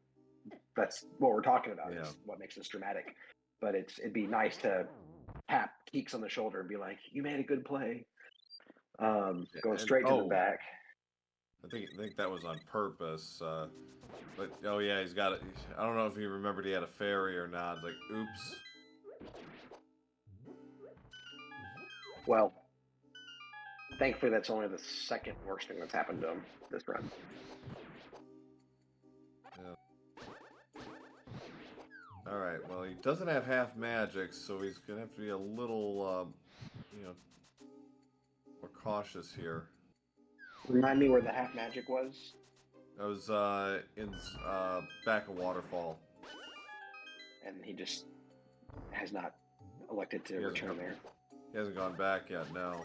That's what we're talking about. Yeah. Is what makes this dramatic. But it'd be nice to tap Teex on the shoulder and be like, "You made a good play." Going straight to the back. I think that was on purpose. But he's got it. I don't know if he remembered he had a fairy or not. It's like, oops. Well, thankfully, that's only the second worst thing that's happened to him this run. Yeah. All right. Well, he doesn't have half magic, so he's gonna have to be a little, more cautious here. Remind me where the half magic was. That was in back of Waterfall. And he just has not elected to return there. He hasn't gone back yet, no.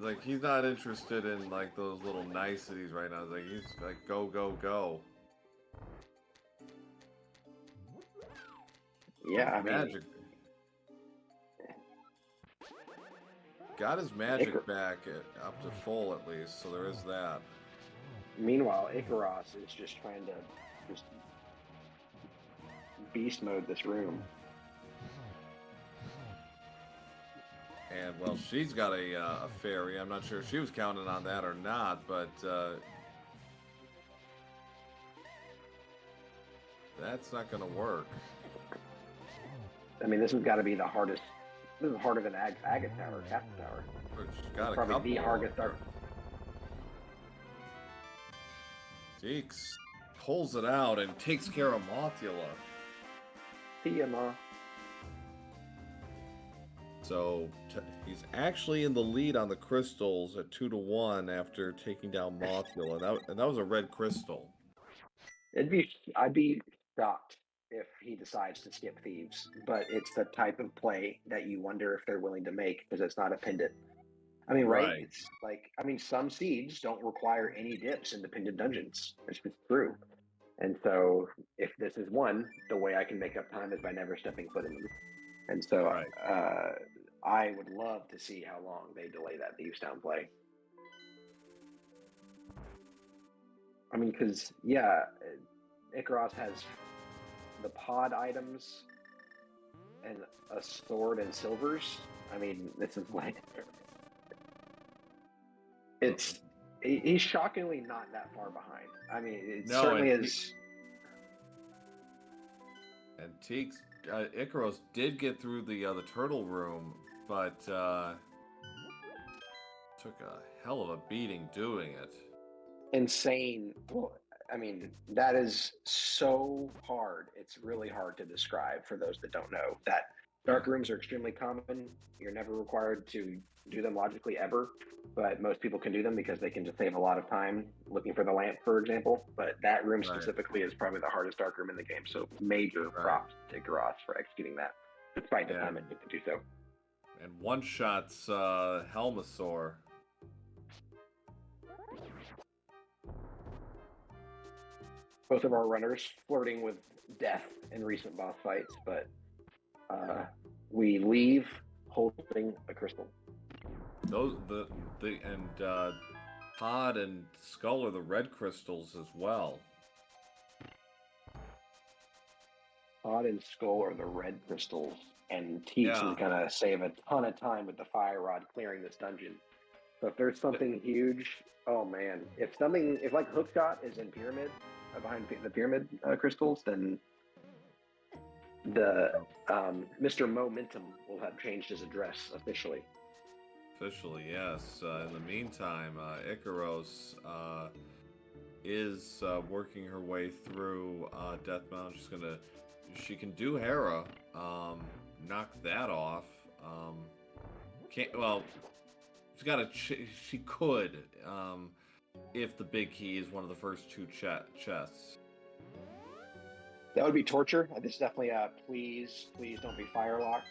Like he's not interested in like those little niceties right now. Like he's like go, go, go. Yeah, magic. Got his magic back up to full at least, so there is that. Meanwhile, Ikaros is just trying to beast mode this room. And, well, she's got a fairy. I'm not sure if she was counting on that or not, but that's not going to work. I mean, this has got to be the hardest. This is harder than Agate Tower, Captain Tower. Got probably the hardest tower. Teex pulls it out and takes care of Mothula. See ya, Ma. So he's actually in the lead on the crystals at 2-1 after taking down Mothula, and that was a red crystal. I'd be shocked if he decides to skip Thieves, but it's the type of play that you wonder if they're willing to make because it's not a pendant. I mean, right? It's like, some seeds don't require any dips in the pendant dungeons. It's just true. And so if this is one, the way I can make up time is by never stepping foot in them. And so I would love to see how long they delay that Thieves Town play. I mean, because yeah, Ikaros has the pod items and a sword and silvers. I mean, this is like he's shockingly not that far behind. I mean, it certainly is. And Teex, Ikaros did get through the turtle room, but took a hell of a beating doing it. Insane. Well, I mean, that is so hard. It's really hard to describe for those that don't know. That dark rooms are extremely common. You're never required to do them logically ever, but most people can do them because they can just save a lot of time looking for the lamp, for example. But that room specifically is probably the hardest dark room in the game. So major props to Ikaros for executing that, despite the time it took to do so. And one shots Helmasaur. Both of our runners flirting with death in recent boss fights, but we leave holding a crystal. Those Pod and Skull are the red crystals as well. Pod and Skull are the red crystals, and Teex is gonna save a ton of time with the fire rod clearing this dungeon. So if there's something huge, oh man! If like Hookshot is in pyramid behind the pyramid crystals, then the Mr. Momentum will have changed his address officially. Officially, yes. In the meantime, Ikaros is working her way through Death Mountain. She can do Hera, knock that off. She could, if the big key is one of the first two chests. That would be torture. This is definitely please don't be fire locked,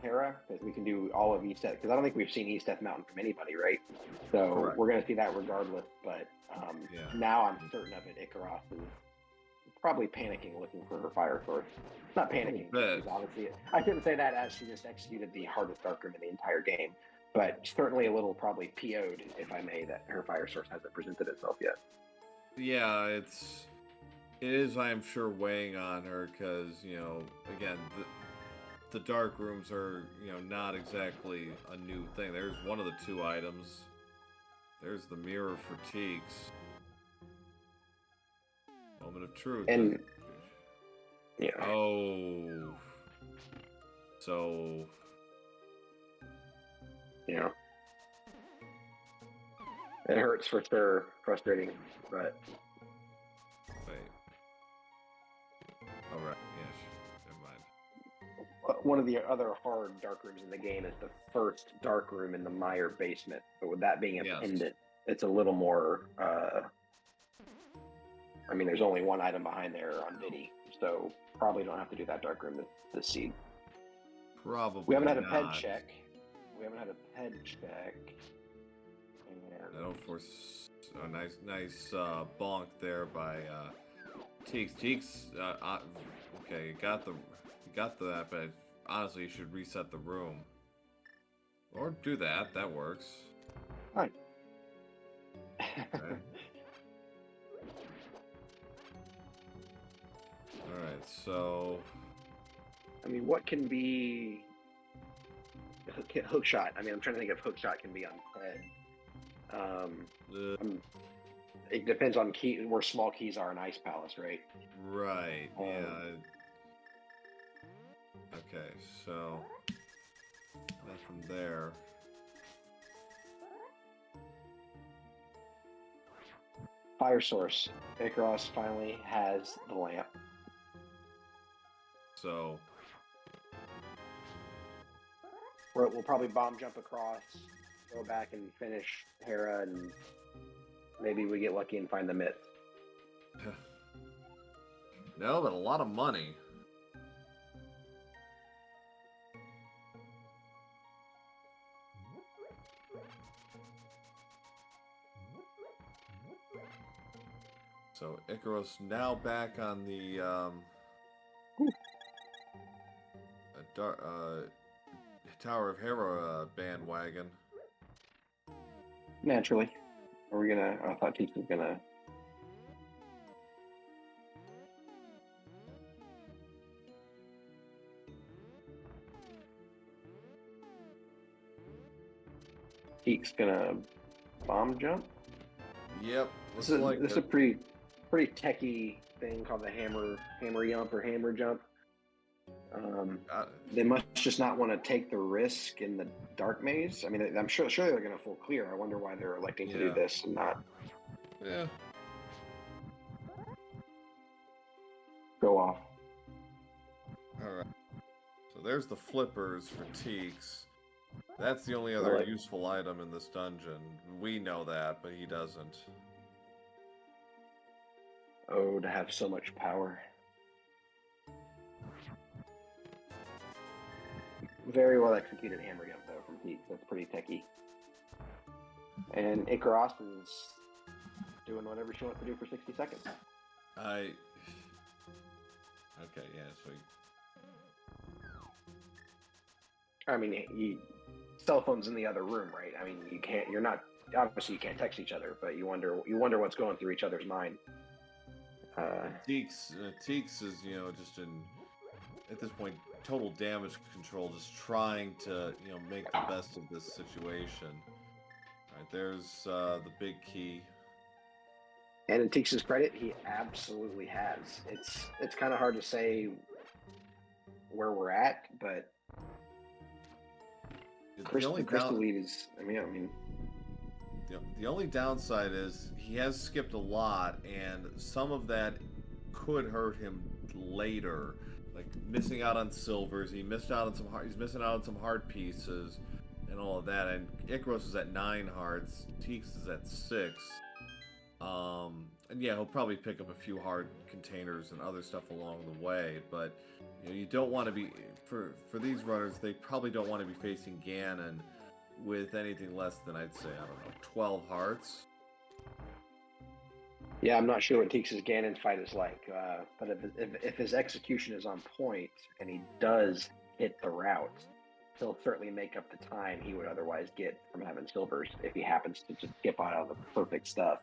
Hera, because we can do all of East Death. Because I don't think we've seen East Death Mountain from anybody, right? So correct. We're going to see that regardless. But now I'm certain of it. Ikaros is probably panicking, looking for her fire source. Not panicking. Obviously, I shouldn't say that as she just executed the hardest dark room in the entire game. But certainly a little probably PO'd, if I may, that her fire source hasn't presented itself yet. Yeah, it is, I am sure, weighing on her because, again, the dark rooms are, not exactly a new thing. There's one of the two items. There's the mirror for Teex. Moment of truth. And, oh. So... It hurts for sure. Frustrating, but... Wait. All right. Yes. Never mind. One of the other hard dark rooms in the game is the first dark room in the Meyer basement. But with that being a pendant, it's a little more... I mean, there's only one item behind there on Vinny, so probably don't have to do that dark room this seed. Probably We haven't had a not. ped check. I don't force a nice bonk there by Teex. Teex, okay, you got that, but honestly, you should reset the room. Or do that. That works. Fine. Okay. Alright, so... I mean, what can be... Hookshot. I mean, I'm trying to think if Hookshot can be on Ped. It depends on where small keys are in Ice Palace, right? Right, yeah. Okay, so... nothing there. Fire source. Ikaros finally has the lamp. So... we'll probably bomb jump across, go back and finish Hera, and maybe we get lucky and find the myth. No, but a lot of money. So Ikaros now back on the Tower of Hera bandwagon. Naturally. I thought Teex was gonna Teek's gonna bomb jump. Yep. This is a pretty techie thing called the hammer jump or hammer jump. They must just not want to take the risk in the dark maze. I mean, I'm sure they're going to full clear. I wonder why they're electing to do this and not go off. All right. So there's the flippers for Teex. That's the only other useful item in this dungeon. We know that, but he doesn't. Oh, to have so much power. Very well executed hammer jump, though, from Teex. That's pretty techie. And Ikaros is doing whatever she wants to do for 60 seconds. Okay, yeah, so... I mean, cell phone's in the other room, right? I mean, obviously you can't text each other, but you wonder what's going through each other's mind. Teex is, just at this point, total damage control, just trying to, make the best of this situation. All right, there's the big key. And in Teex's credit, he absolutely has. It's kind of hard to say where we're at, but Crystal Lead is. The only downside is he has skipped a lot, and some of that could hurt him later. Like missing out on silvers, he's missing out on some heart pieces, and all of that. And Ikaros is at 9 hearts. Teex is at 6. And yeah, he'll probably pick up a few hard containers and other stuff along the way. But you don't want to be for these runners. They probably don't want to be facing Ganon with anything less than, I'd say, 12 hearts. Yeah, I'm not sure what Teex's Ganon fight is like, but if his execution is on point and he does hit the route, he'll certainly make up the time he would otherwise get from having silvers if he happens to just skip out of the perfect stuff.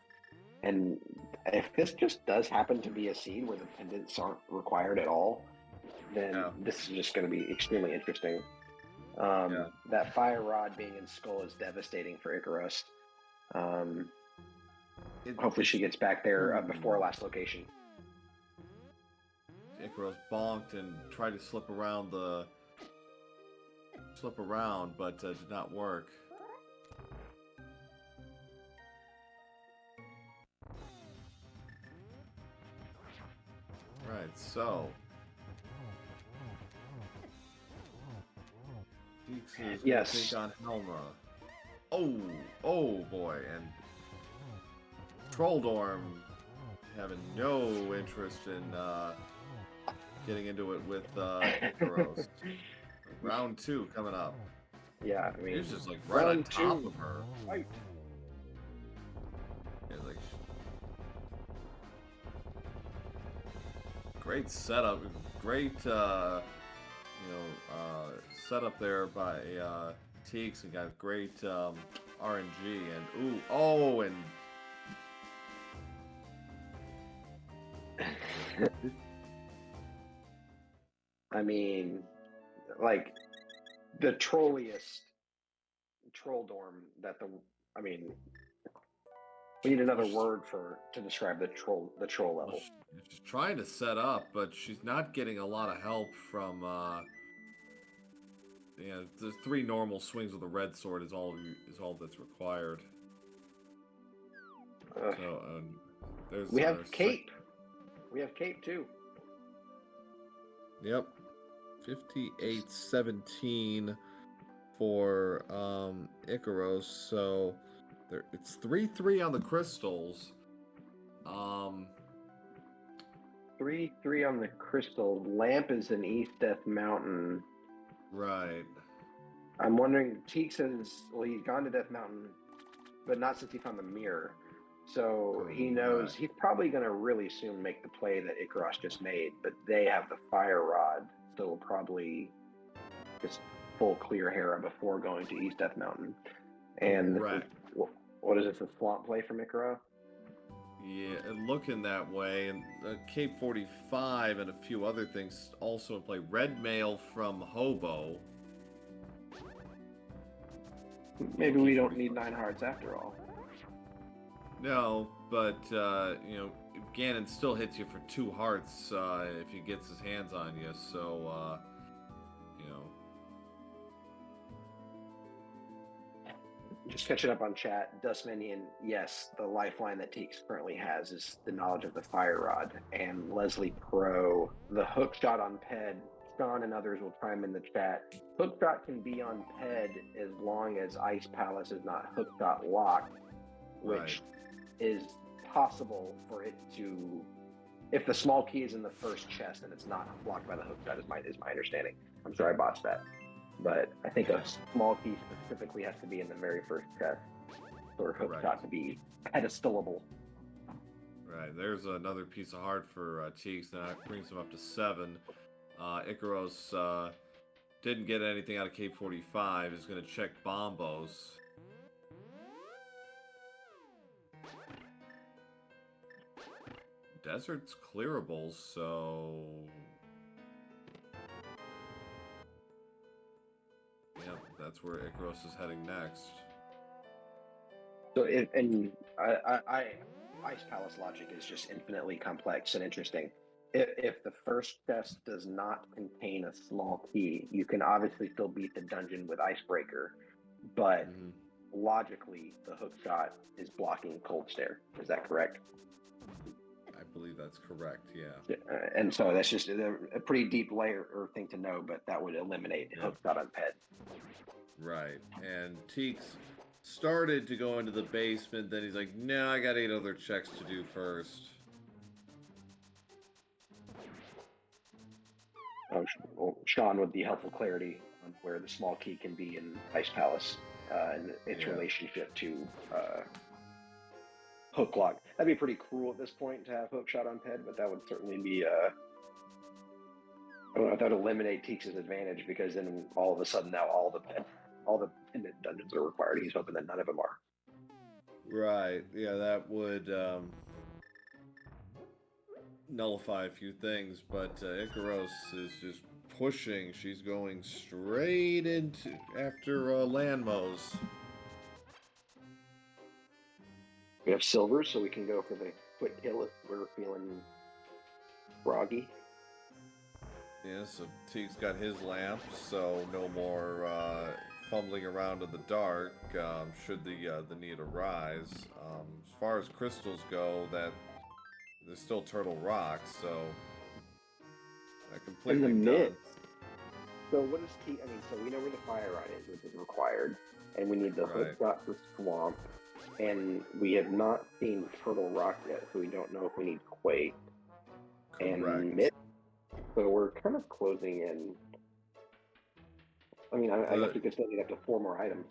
And if this just does happen to be a scene where the pendants aren't required at all, then this is just going to be extremely interesting. That fire rod being in Skull is devastating for Ikaros. Hopefully she gets back there before last location. Ikaros bonked and tried to slip around, but did not work. Right, so Teex is going to take on Helma. Oh boy, and Trolldorm having no interest in getting into it with Ikaros. Round 2 coming up. Yeah, I mean, he's just like right on top of her. Right. Yeah, like, great setup, great setup there by Teex, and got great RNG and and I mean, like the trolliest Trolldorm we need another word to describe the troll level. She's trying to set up, but she's not getting a lot of help from the 3 normal swings with a red sword is all that's required. So we have Cape. We have Cape too. Yep. 58-17 for Ikaros. So it's 3-3 on the crystals. 3-3 on the crystal. Lamp is in East Death Mountain. Right. I'm wondering, Teex says, he's gone to Death Mountain, but not since he found the mirror. So he knows he's probably going to really soon make the play that Ikaros just made, but they have the fire rod, so we'll probably just full clear Hera before going to East Death Mountain. And what is this, a swamp play from Ikaros? Yeah, looking that way, and Cape 45 and a few other things also in play. Red Mail from Hobo. Maybe we don't need 9 hearts after all. No, but Ganon still hits you for 2 hearts if he gets his hands on you. So Just catching up on chat, Dustmanian, yes, the lifeline that Teex currently has is the knowledge of the Fire Rod. And Leslie Pro, the hook shot on Ped, Sean and others will chime in the chat. Hook shot can be on Ped as long as Ice Palace is not hook shot locked, which is possible for it to, if the small key is in the first chest and it's not blocked by the hook shot, is my understanding. I'm sorry I botched that. But I think a small key specifically has to be in the very first chest for hook shot to be pedestalable. Right, there's another piece of heart for Teex. That brings him up to 7. Ikaros didn't get anything out of Cape 45. Is going to check Bombos. Desert's clearable, so... Yep, that's where Ikaros is heading next. So, Ice Palace logic is just infinitely complex and interesting. If the first chest does not contain a small key, you can obviously still beat the dungeon with Icebreaker, but logically, the hook shot is blocking Cold Stare. Is that correct? I believe that's correct, yeah. And so that's just a pretty deep layer or thing to know, but that would eliminate hook shot on Ped. Right, and Teex started to go into the basement, then he's like, no, I got 8 other checks to do first. Sean with the helpful clarity on where the small key can be in Ice Palace and its relationship to hook lock. That'd be pretty cruel at this point to have hook shot on Ped, but that would certainly be I don't know if that would eliminate Teex's advantage, because then all of a sudden now all the pendant dungeons are required. He's hoping that none of them are. Right, yeah, that would nullify a few things, but Ikaros is just pushing. She's going straight into after Landmos. We have silver, so we can go for the quick kill if we're feeling groggy. Yeah, so Teex got his lamp, so no more fumbling around in the dark should the need arise. As far as crystals go, that there's still Turtle Rock, so that completely done. So what is Teex? I mean, so we know where the Fire Rod is, which is required, and we need the hook shot for Swamp, and we have not seen Turtle Rock yet, so we don't know if we need Quake. Correct. And Mist. So we're kind of closing in. I mean, I guess we could still need up to 4 more items.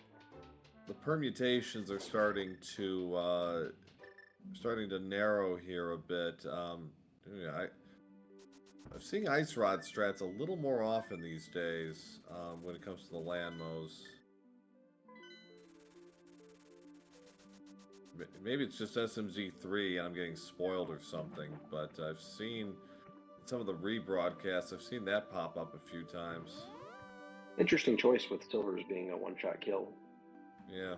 The permutations are starting to narrow here a bit. I'm seeing Ice Rod strats a little more often these days when it comes to the Landmos. Maybe it's just SMZ3 and I'm getting spoiled or something, but I've seen some of the rebroadcasts, I've seen that pop up a few times. Interesting choice with Silvers being a one-shot kill. Yeah.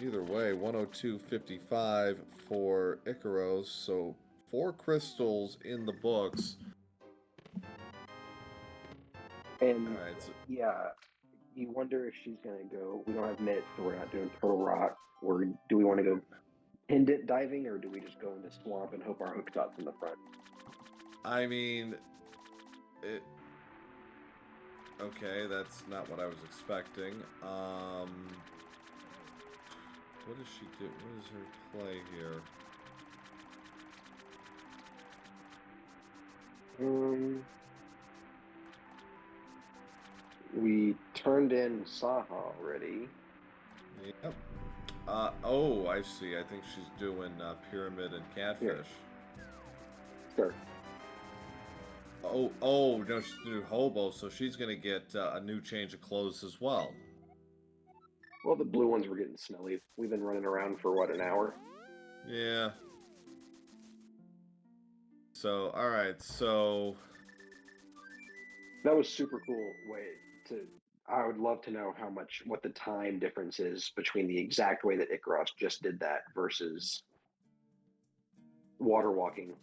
Either way, 102.55 for Ikaros, so 4 crystals in the books. And you wonder if she's going to go, we don't have mitts, so we're not doing Turtle Rock, or do we want to go pendant diving, or do we just go into Swamp and hope our hook shot's in the front? I mean, okay, that's not what I was expecting. What does she do? What is her play here? We turned in Saha already. Yep. Oh, I see. I think she's doing Pyramid and Catfish. Sure. Oh, no, she's doing Hobo, so she's going to get a new change of clothes as well. Well, the blue ones were getting smelly. We've been running around for, what, an hour? Yeah. So, alright, so... That was super cool way to I would love to know what the time difference is between the exact way that Ikaros just did that versus water walking.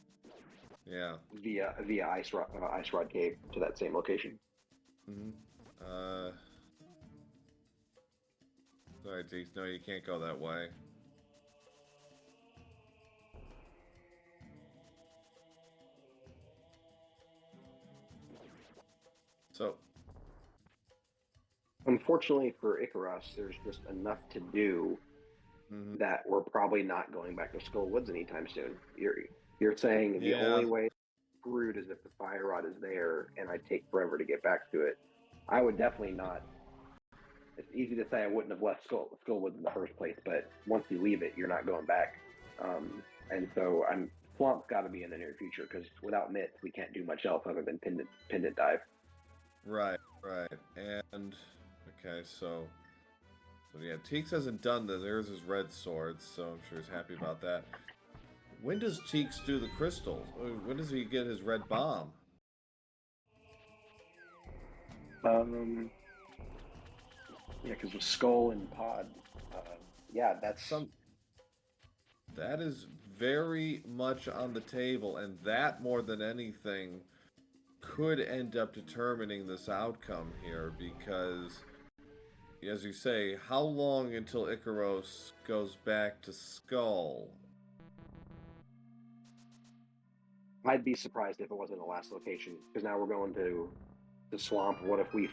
Yeah. Via ice rod cave to that same location. Sorry, Teex. No, you can't go that way. So, unfortunately for Ikaros, there's just enough to do that we're probably not going back to Skull Woods anytime soon. You're saying the only way screwed is if the fire rod is there and I take forever to get back to it. I would definitely not. It's easy to say I wouldn't have left Skull Woods in the first place, but once you leave it, you're not going back. And so Swamp's got to be in the near future because without Mitts, we can't do much else other than pendant dive. Right. And okay, so yeah, Teex hasn't done this. There's his red swords, so I'm sure he's happy about that. When does Teex do the crystals? When does he get his red bomb? Yeah, because with Skull and Pod, that is very much on the table, and that more than anything could end up determining this outcome here, because, as you say, how long until Ikaros goes back to Skull? I'd be surprised if it wasn't the last location, because now we're going to the swamp. What if we do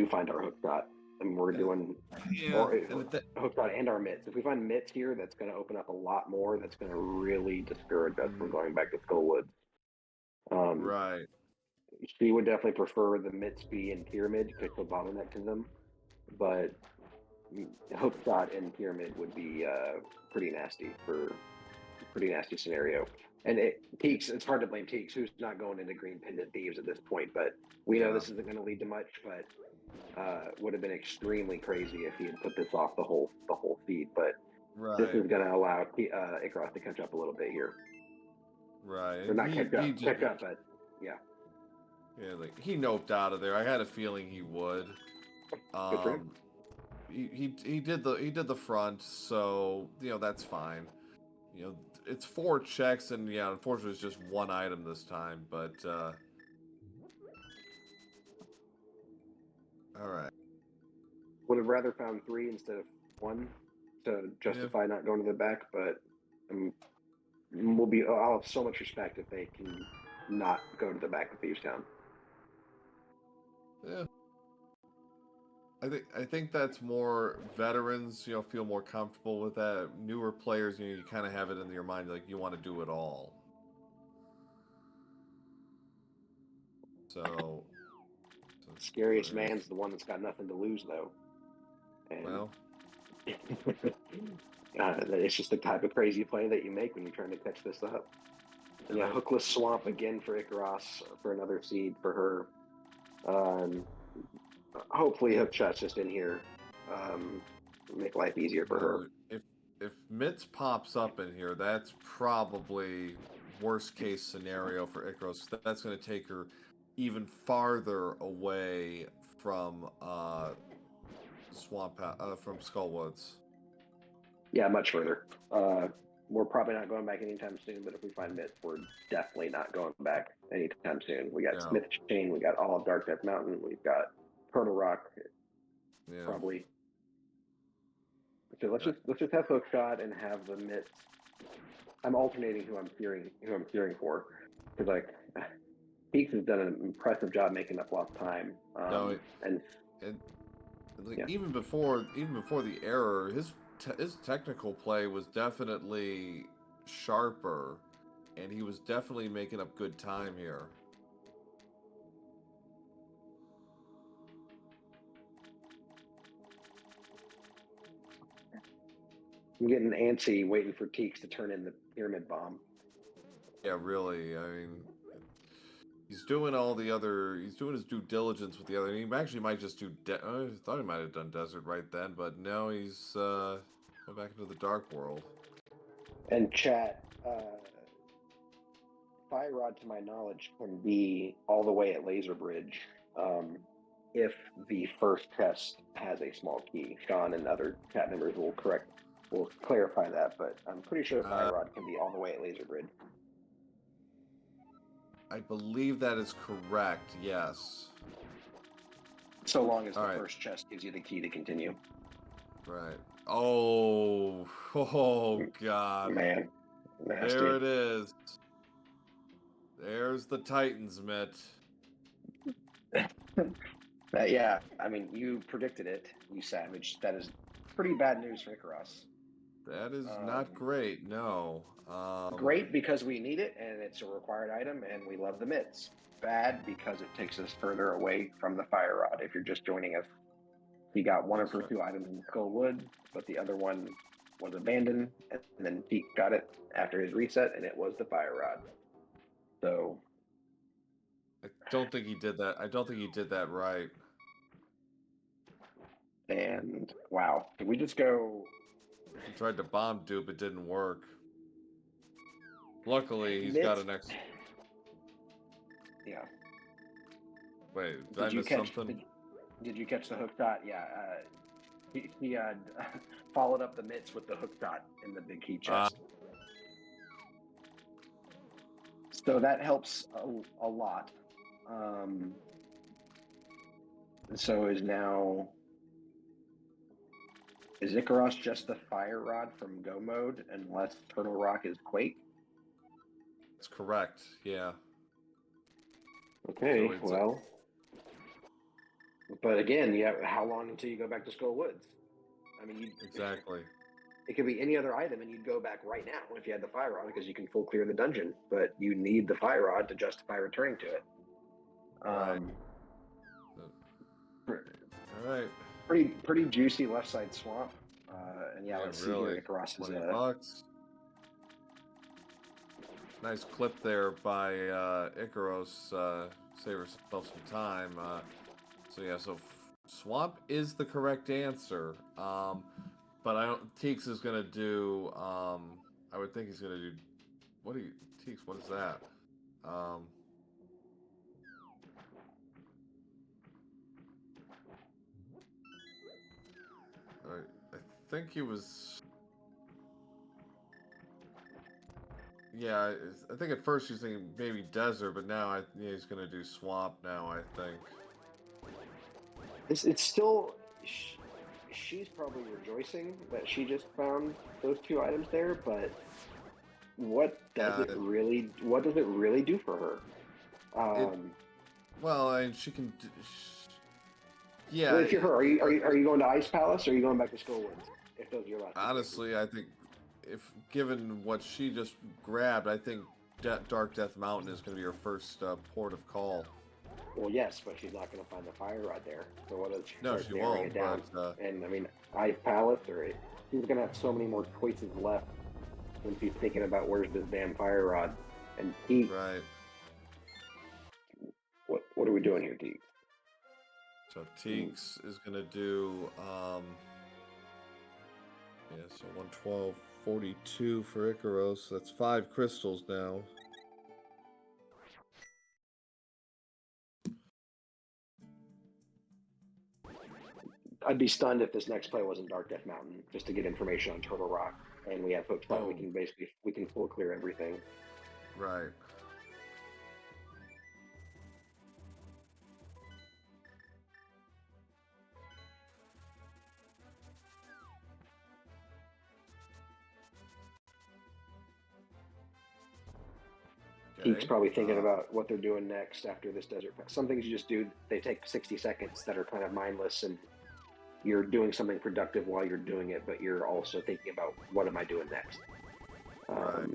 find our hook shot? And we're doing hook shot and our mitts. If we find mitts here, that's going to open up a lot more. That's going to really discourage us from going back to Skull Woods. Right. She would definitely prefer the mitts be in pyramid because the bottleneck to them, but hook shot in pyramid would be pretty nasty scenario. And Teex, it's hard to blame Teex, who's not going into Green Pendant Thieves at this point, but we know this isn't going to lead to much, but would have been extremely crazy if he had put this off the whole feed. But this is going to allow Ikaros to catch up a little bit here. Right. Or not catch up, but yeah. Yeah, like he noped out of there. I had a feeling he would. Good for him. He did the front, so that's fine. It's 4 checks, and unfortunately it's just 1 item this time, but all right. Would have rather found 3 instead of 1 to justify not going to the back, but I'll have so much respect if they can not go to the back of Thieves Town. Yeah. I think that's more veterans, feel more comfortable with that. Newer players, you kind of have it in your mind, like you want to do it all. So scariest man's the one that's got nothing to lose, though. And well, it's just the type of crazy play that you make when you're trying to catch this up. Yeah, hookless swamp again for Ikaros for another seed for her. Hopefully Hookshot's just in here. Make life easier for her. If Mitts pops up in here, that's probably worst case scenario for Ikaros. That's going to take her even farther away from from Skull Woods. Yeah, much further. We're probably not going back anytime soon, but if we find Mitts, we're definitely not going back anytime soon. We got Smith Chain, we got all of Dark Death Mountain, we've got Turtle Rock, probably. So let's just have Hookshot and have the Mitts. I'm alternating who I'm fearing for, because Teex has done an impressive job making up lost time. Even before the error, his technical play was definitely sharper, and he was definitely making up good time here. I'm getting antsy waiting for Teex to turn in the pyramid bomb. Yeah, really. I mean, he's doing he's doing his due diligence with the other. He actually might just do. I thought he might have done desert right then, but no, he's going back into the dark world. And chat, Fire Rod, to my knowledge, can be all the way at Laser Bridge if the first chest has a small key. Sean and other chat members will clarify that, but I'm pretty sure Fire Rod can be all the way at Laser Grid. I believe that is correct, yes. So long as the first chest gives you the key to continue. Right. Oh God. Man. Nasty. There it is. There's the Titan's mitt. Yeah, I mean, you predicted it, you savage. That is pretty bad news for Ikaros. That is not great, no. Great because we need it, and it's a required item, and we love the mitts. Bad because it takes us further away from the Fire Rod. If you're just joining us, he got one of her 2 items in Skull Wood, but the other one was abandoned, and then Teex got it after his reset, and it was the Fire Rod. So I don't think he did that. I don't think he did that right. And wow, did we just go? He tried to bomb dupe, it didn't work. Luckily, he's got an extra. Yeah. Wait, did I miss something? Did you catch the hook shot? Yeah. He had followed up the mitts with the hook shot in the big key chest. So that helps a lot. So is Ikaros just the Fire Rod from Go mode unless Turtle Rock is Quake? That's correct, yeah. Okay, so well. But again, you have how long until you go back to Skull Woods? I mean, exactly. It could be any other item, and you'd go back right now if you had the Fire Rod, because you can full clear the dungeon. But you need the Fire Rod to justify returning to it. Right. All right. Pretty juicy left side swamp. And yeah, let's see here. Ikaros is $20. Nice clip there by Ikaros. Save herself some time. So yeah, so swamp is the correct answer. But Teex is gonna do. I would think he's gonna do. Teex? What is that? I think he was. Yeah, I think at first he's thinking maybe desert, but now he's gonna do swamp. Now I think. It's still. She's probably rejoicing that she just found those 2 items there, but what does it really do for her? Well, I mean, she can. Yeah. Well, if you're her, are you going to Ice Palace or are you going back to Skull Woods? If those are your last. Honestly, I think if given what she just grabbed, I think Dark Death Mountain is going to be her first port of call. Well, yes, but she's not going to find the Fire Rod there. So what does she? No, she won't. And I mean, Ice Palace, she's going to have so many more choices left when she's thinking about where's this damn Fire Rod. And Teex. Right. What are we doing here, Teex? So Teex is going to do. Yeah, so 112.42 for Ikaros. That's 5 crystals now. I'd be stunned if this next play wasn't Dark Death Mountain, just to get information on Turtle Rock, and we have hook shot. We can full clear everything. Right. Teex probably thinking about what they're doing next after this desert. Some things you just do, they take 60 seconds that are kind of mindless, and you're doing something productive while you're doing it, but you're also thinking about what am I doing next. Right.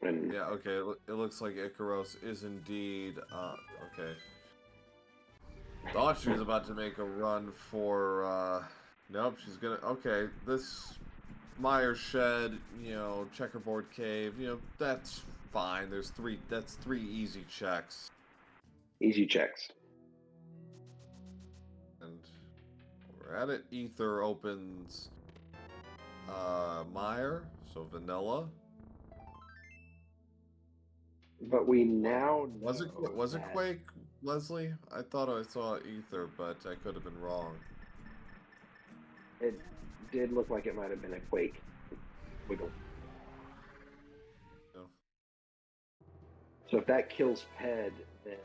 And yeah, okay. It looks like Ikaros is indeed okay. Thought she was about to make a run for. Nope, she's gonna. Okay, this Myers Shed, Checkerboard Cave, that's fine. That's 3 easy checks. Easy checks. And we're at it. Ether opens Meyer, so vanilla. But we now was it Quake? Leslie? I thought I saw ether, but I could have been wrong. It did look like it might have been a quake wiggle. No. So if that kills Ped, then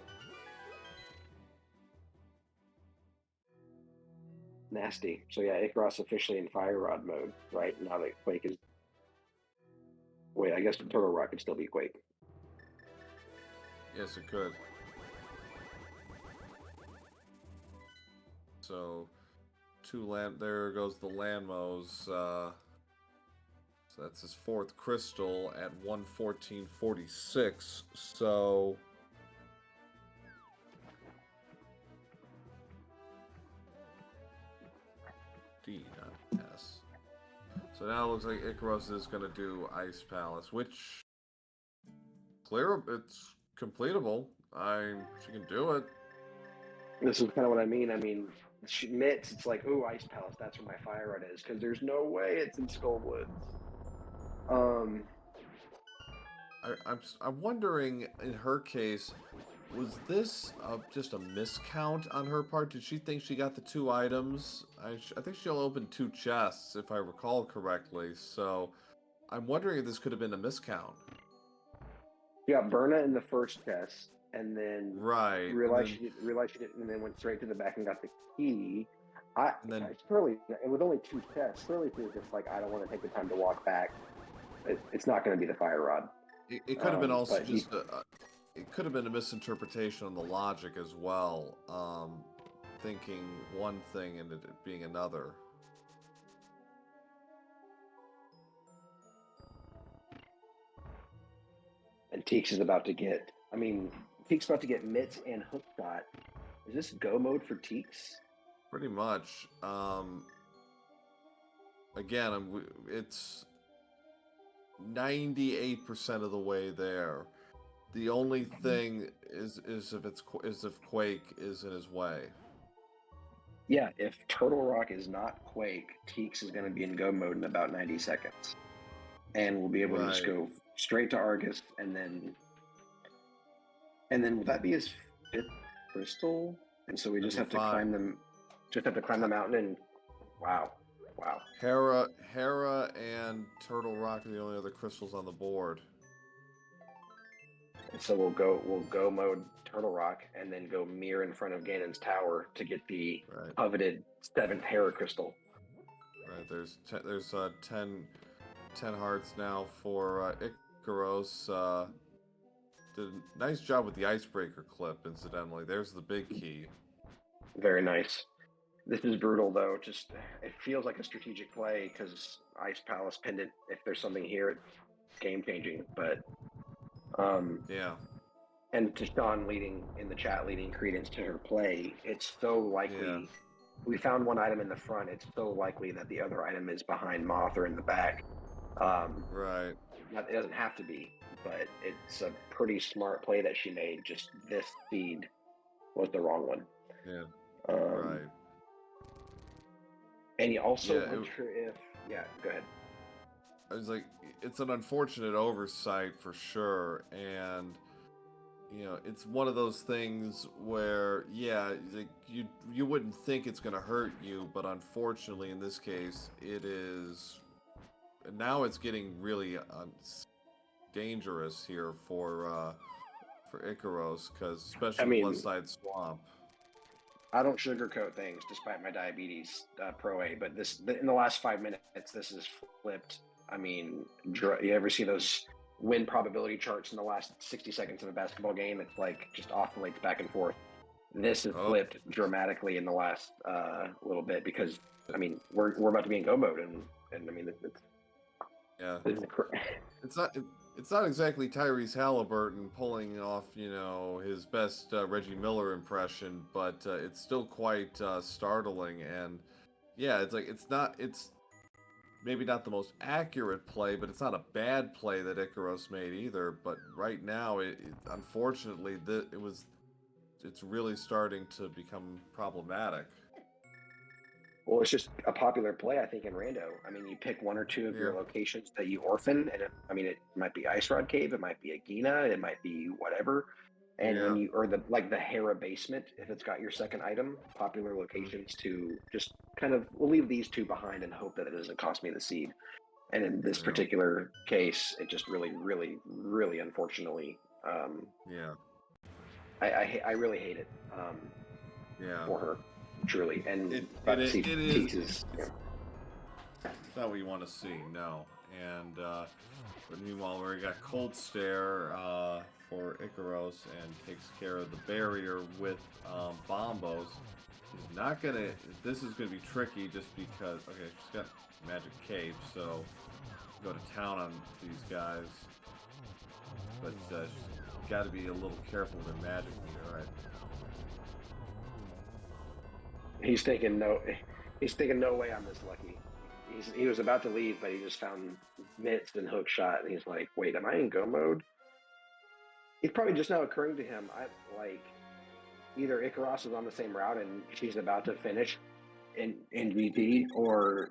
nasty. So yeah, Ikaros officially in Fire Rod mode, right? Now that Quake is. Wait, I guess the Turtle Rock could still be Quake. Yes, it could. So, there goes the Lanmos. So that's his fourth crystal at 114.46. So. D, not S. So now it looks like Ikaros is going to do Ice Palace, which it's completable. She can do it. This is kind of what I mean. I mean, Mitts, it's like, oh, Ice Palace, that's where my Fire Rod is, because there's no way it's in Skullwoods. I'm wondering, in her case, was this just a miscount on her part? Did she think she got the 2 items? I think she only opened 2 chests, if I recall correctly. So I'm wondering if this could have been a miscount. You got Berna in the first chest, and then Right, realized she didn't, and then went straight to the back and got the key. Shirley, and with only 2 chests, Shirley was just like, I don't want to take the time to walk back. It's not going to be the Fire Rod. It could have been also just it could have been a misinterpretation on the logic as well. Thinking one thing and it being another. And Teex is about to get. I mean, Teex about to get Mitts and Hookshot. Is this go mode for Teex? Pretty much. Again, it's 98% of the way there. The only thing is if Quake is in his way. Yeah, if Turtle Rock is not Quake, Teex is going to be in go mode in about 90 seconds, and we'll be able to just go straight to Argus, and then will that be his 5th crystal? And so we just have to climb them. Just have to climb the mountain, and wow. Hera and Turtle Rock are the only other crystals on the board. And so we'll go mode Turtle Rock, and then go mirror in front of Ganon's tower to get the coveted 7th Hera crystal. Right. There's 10 hearts now for Ikaros. Did a nice job with the icebreaker clip, incidentally. There's the big key. Very nice. This is brutal, though. Just it feels like a strategic play because Ice Palace Pendant. If there's something here, it's game changing. But yeah. And to Sean leading in the chat, leading credence to her play, it's so likely. Yeah. We found one item in the front. It's so likely that the other item is behind Moth or in the back. Right. It doesn't have to be, but it's a pretty smart play that she made. Just this seed was the wrong one. Yeah. Right. And you also wonder if... Yeah, go ahead. I was like, it's an unfortunate oversight for sure, and it's one of those things where, like you wouldn't think it's going to hurt you, but unfortunately, in this case, it is. And now it's getting really dangerous here for Ikaros, because especially West Side Swamp. I don't sugarcoat things, despite my diabetes, Pro A. But in the last 5 minutes, this is flipped. I mean, you ever see those win probability charts in the last 60 seconds of a basketball game? It's like just oscillates back and forth. This is flipped dramatically in the last little bit because I mean we're about to be in go mode and I mean it's not exactly Tyrese Halliburton pulling off his best Reggie Miller impression, but it's still quite startling. And it's maybe not the most accurate play, but it's not a bad play that Ikaros made either. But right now, unfortunately, it's really starting to become problematic. Well, it's just a popular play, I think, in Rando. I mean, you pick 1 or 2 of your locations that you orphan, and it might be Ice Rod Cave, it might be a Gina, it might be whatever, And when you, or the Hera basement, if it's got your second item, popular locations to just kind of, we'll leave these two behind and hope that it doesn't cost me the seed. And in this particular case, it just really, really, really unfortunately, I really hate it for her, truly. And It's not what you want to see, no. And but meanwhile, we got Cold Stare for Ikaros and takes care of the barrier with Bombos. He's not gonna. This is gonna be tricky just because. Okay, she's got Magic Cape, so go to town on these guys. But she's got to be a little careful with her magic meter, right? He's thinking no way I'm this lucky. He was about to leave, but he just found mitts and hook shot, and he's like, wait, am I in go mode? It's probably just now occurring to him, either Ikaros is on the same route and she's about to finish in VP, or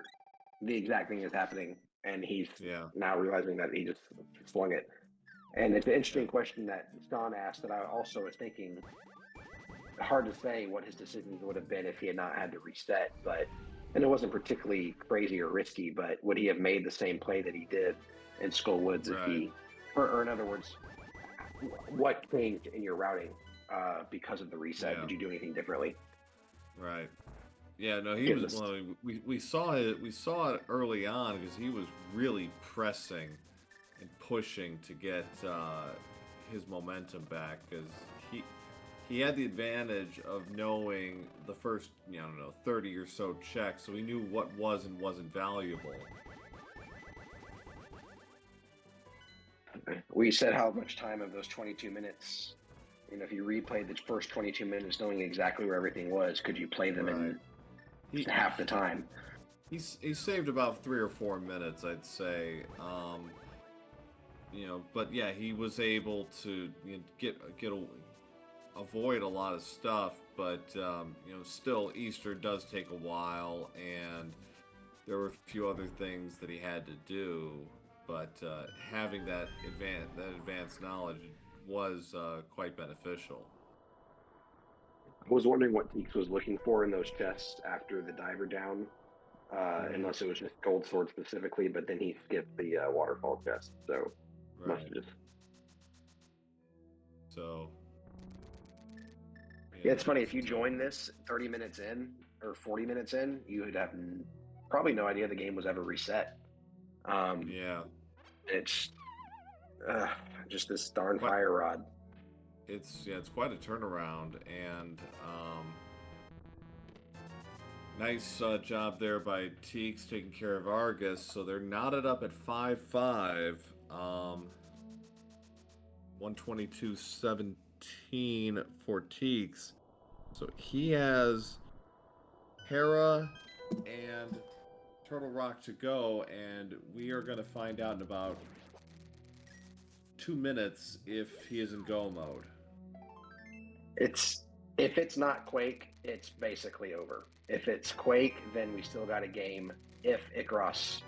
the exact thing is happening, and he's now realizing that he just flung it. And it's an interesting question that Sean asked that I also was thinking. Hard to say what his decisions would have been if he had not had to reset, and it wasn't particularly crazy or risky, but would he have made the same play that he did in Skull Woods if he, or in other words, what changed in your routing because of the reset? Did you do anything differently? Right. Yeah. No, he was. Well, we saw it. We saw it early on because he was really pressing and pushing to get his momentum back because he had the advantage of knowing the first, 30 or so checks, so he knew what was and wasn't valuable. We said how much time of those 22 minutes, if you replayed the first 22 minutes knowing exactly where everything was, could you play them in half the time? He saved about 3 or 4 minutes, I'd say. But yeah, he was able to avoid a lot of stuff, but still Easter does take a while, and there were a few other things that he had to do, but having that advanced knowledge was quite beneficial. I was wondering what Teex was looking for in those chests after the diver down, unless it was just gold sword specifically, but then he skipped the waterfall chest, so must have just. So. Yeah, it's funny, if you join this 30 minutes in or 40 minutes in, you would have probably no idea the game was ever reset. It's just this darn fire rod. It's quite a turnaround, and nice job there by Teex taking care of Argus. So they're knotted up at 5-5. 122-17 for Teex. So he has Hera and Turtle Rock to go, and we are going to find out in about 2 minutes if he is in go mode. If it's not Quake, it's basically over. If it's Quake, then we still got a game. If Ikaros,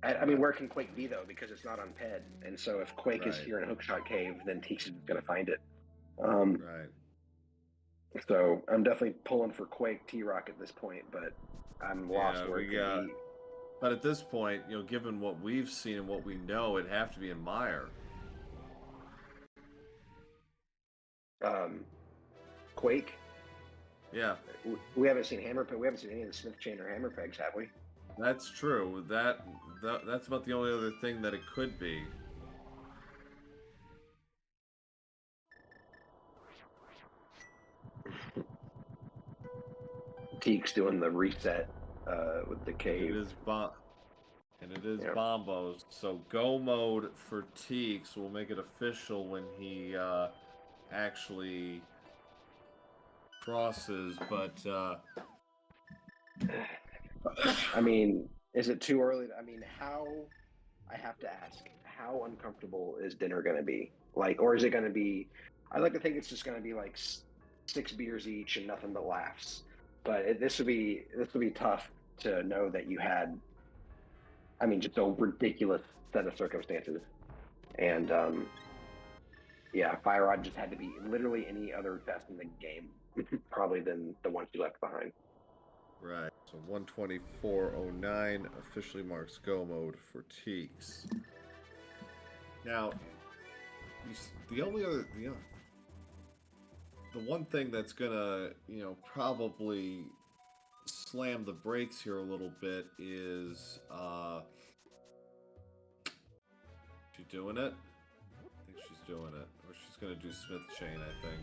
I mean, where can Quake be though? Because it's not on PED, and so if Quake is here in Hookshot Cave, then Teex is going to find it. Right. So I'm definitely pulling for Quake T-Rock at this point, but I'm lost where it could be. But at this point, given what we've seen and what we know, it'd have to be in Mire. Quake? Yeah. We haven't seen Hammerpeg. We haven't seen any of the Smith Chain or Hammer Pegs, have we? That's true. That's about the only other thing that it could be. Teex doing the reset with the cave. It is Bombos. So go mode for Teex. We'll make it official when he actually crosses. But I mean, is it too early? I have to ask, how uncomfortable is dinner going to be? Or is it going to be? I like to think it's just going to be like 6 beers each and nothing but laughs. But this would be tough to know that you had, just a ridiculous set of circumstances. And Yeah, Fire Rod just had to be literally any other test in the game, probably than the one she left behind. Right. So 124.09 officially marks go mode for Teex. Now, the one thing that's gonna, probably slam the brakes here a little bit is, she doing it? I think she's doing it. Or she's gonna do Smith Chain, I think.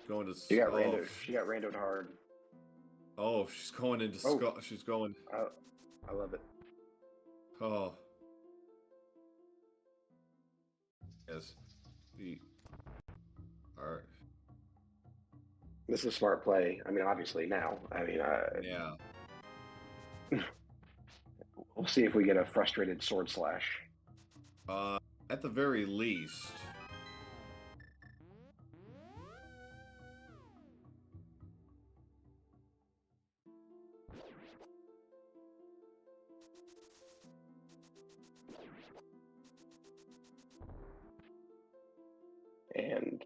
Going to... She got randoed. She got randoed hard. Oh, she's going into skull. She's going... I love it. Oh. Yes. Alright. This is a smart play. I mean, obviously now. I mean, yeah. We'll see if we get a frustrated sword slash. At the very least. And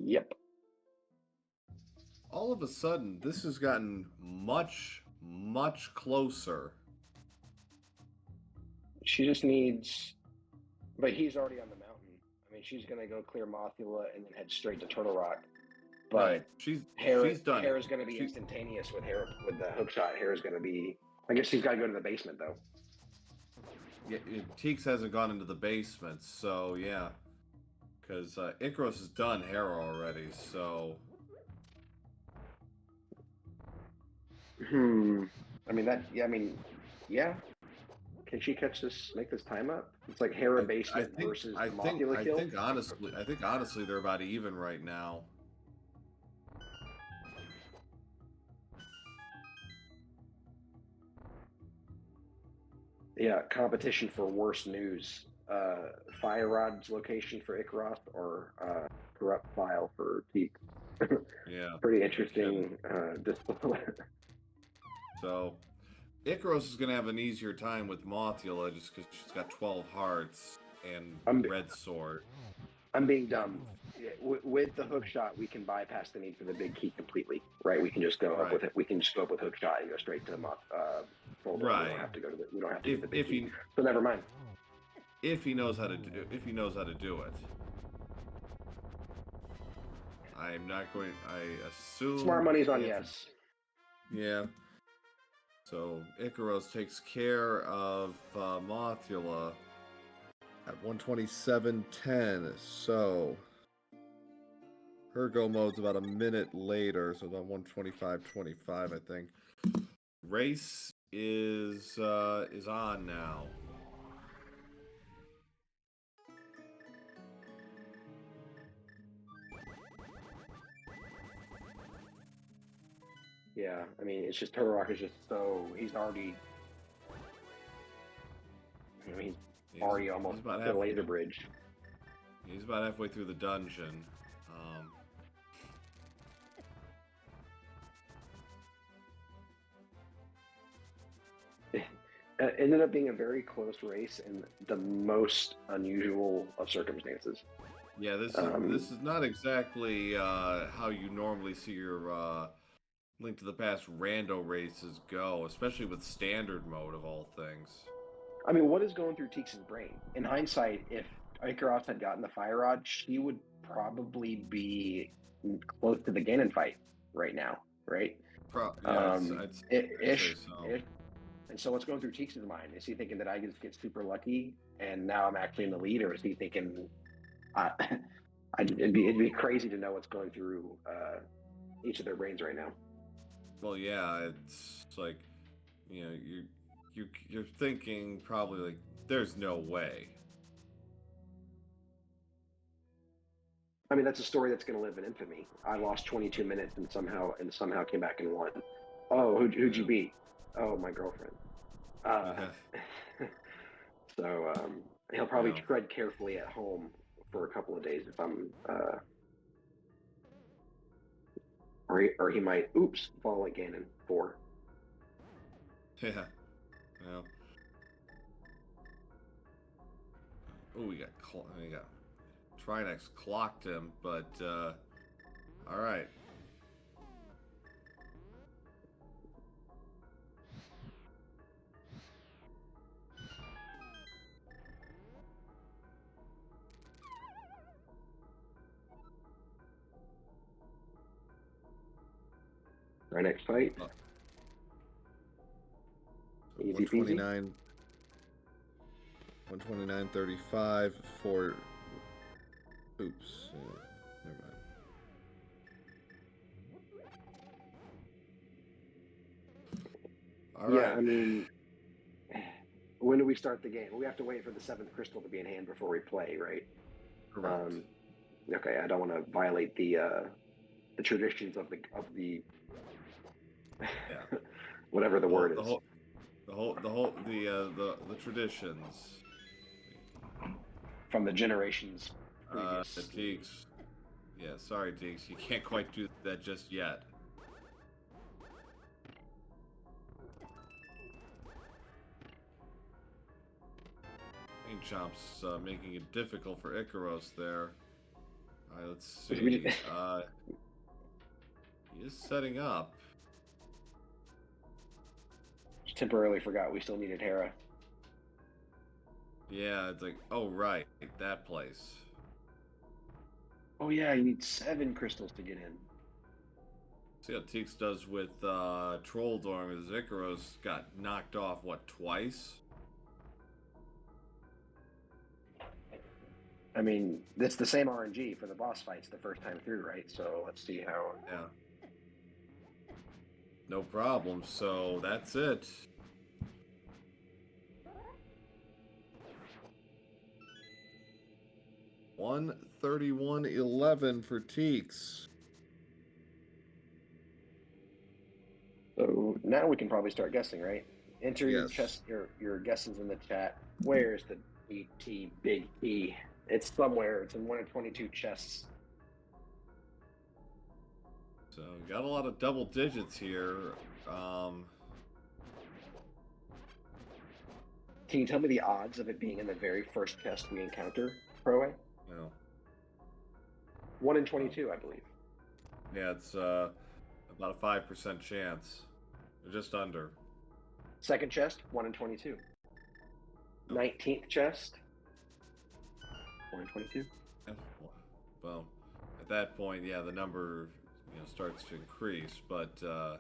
yep. All of a sudden, this has gotten much, much closer. She just needs... But he's already on the mountain. I mean, she's going to go clear Mothula and then head straight to Turtle Rock. But right. She's done. Hair is going to be instantaneous with the hook shot. Hair is going to be... I guess she's got to go to the basement, though. Yeah, Teex hasn't gone into the basement, so yeah. Because Ikaros has done Hair already, so... I mean, yeah. Can she catch this, make this time up? It's like Hera basement versus Mothula kill. I think honestly they're about even right now. Yeah, competition for worst news. Fire Rod's location for Ikaros or corrupt file for Teex. Yeah. Pretty interesting display. So, Ikaros is going to have an easier time with Mothula just because she's got 12 hearts and red sword. I'm being dumb. With the hook shot, we can bypass the need for the big key completely, right? We can just go up with it. We can just go up with hook shot and go straight to the folder. Right. We don't have to go to we don't have to do the big key. So never mind. If he knows how to do it. I'm not going. I assume. Smart money's on yes. Yeah. So Ikaros takes care of Mothula at 127.10. So her go mode's about a minute later, so about 125.25, I think. Race is on now. Yeah, I mean, it's just Turtle Rock is just so he's already. I mean, he's already almost at the laser bridge. He's about halfway through the dungeon. It ended up being a very close race in the most unusual of circumstances. Yeah, this is not exactly how you normally see your Link to the Past rando races go, especially with standard mode of all things. I mean, what is going through Teex's brain? In hindsight, if Ikaros had gotten the Fire Rod, she would probably be close to the Ganon fight right now, right? I'd say so. And so what's going through Teex's mind? Is he thinking that I just get super lucky and now I'm actually in the lead, or is he thinking it'd be crazy to know what's going through each of their brains right now? Well, yeah, it's like, you know, you're thinking probably like, there's no way. I mean, that's a story that's going to live in infamy. I lost 22 minutes and somehow came back and won. Oh, who'd you beat? Oh, my girlfriend. So he'll probably tread carefully at home for a couple of days if I'm Or he might, oops, fall like Ganon 4. Yeah. Well. Oh, we got Trinex clocked him, but all right. Our next fight. Easy peasy. 129.35 for. Oops. Never mind. All right. Yeah, I mean, when do we start the game? We have to wait for the 7th crystal to be in hand before we play, right? Correct. Okay, I don't want to violate the traditions of the yeah. whatever the word is. The traditions. From the generations previous. Teex. Yeah, sorry, Teex. You can't quite do that just yet. Paint Chomp's making it difficult for Ikaros there. Alright, let's see. He is setting up. Just temporarily forgot we still needed Hera. Yeah, it's like, oh, right. That place. Oh, yeah, you need 7 crystals to get in. See how Teex does with Trolldorm, as Ikaros got knocked off, what, twice? I mean, it's the same RNG for the boss fights the first time through, right? So let's see how... Yeah. No problem, so that's it. $131.11 for Teex. So now we can probably start guessing, right? Enter Yes. your guesses in the chat. Where's the ET big E? It's somewhere. It's in one of 22 chests. So got a lot of double digits here. Can you tell me the odds of it being in the very first chest we encounter, Proe? No. 1 in 22, I believe. Yeah, it's about a 5% chance. Just under. Second chest, 1 in 22. Oh. 19th chest, 1 in 22. Well, at that point, yeah, the number starts to increase. But all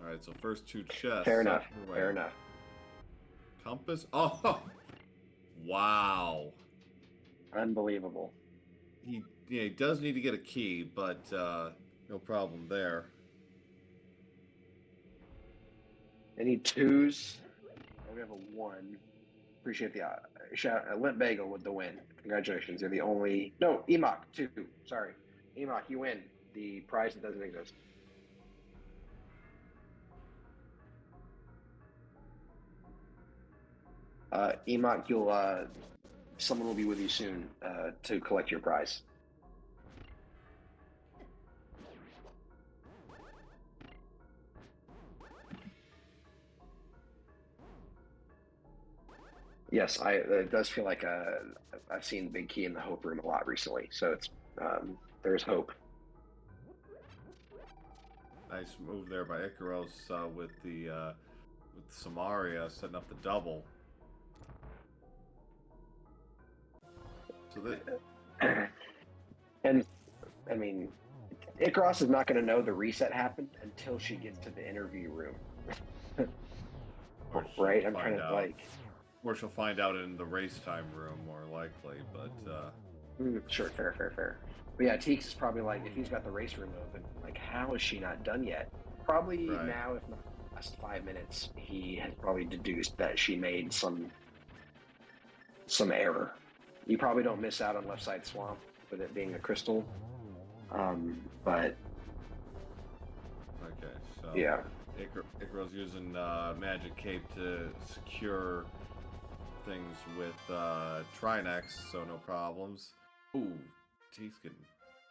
right, so first 2 chests. Fair enough. Fair enough. Compass. Oh, wow. Unbelievable. He does need to get a key, but no problem there. Any 2s? We have a 1. Appreciate the Limp Bagel with the win. Congratulations. You're the only... No, Emok, 2. Sorry. Emok, you win the prize that doesn't exist. Emok, you'll... someone will be with you soon to collect your prize. Yes, it does feel like I've seen Big Key in the Hope Room a lot recently, so it's there's hope. Nice move there by Ikaros with Samaria setting up the double. So that, and I mean, Ikaros is not going to know the reset happened until she gets to the interview room, right? I'm trying to like. Or she'll find out in the race time room, more likely. But sure, fair. But yeah, Teex is probably like, if he's got the race room open, like, how is she not done yet? Probably right. Now, if not the last 5 minutes, he has probably deduced that she made some error. You probably don't miss out on Left Side Swamp with it being a crystal, but okay, so yeah, Ikaros using Magic Cape to secure things with Trinex, so no problems. Ooh, Teex getting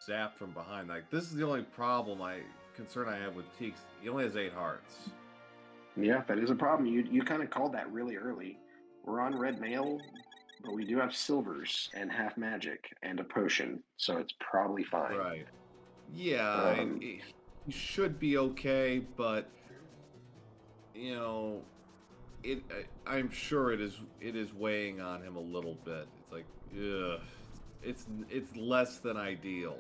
zapped from behind. Like, this is the only problem concern I have with Teex. He only has 8 hearts. Yeah, that is a problem. You kind of called that really early. We're on red mail, but we do have silvers and half magic and a potion, so it's probably fine. Right. Yeah, he should be okay, but you know, I'm sure it is weighing on him a little bit. It's like, ugh, it's less than ideal.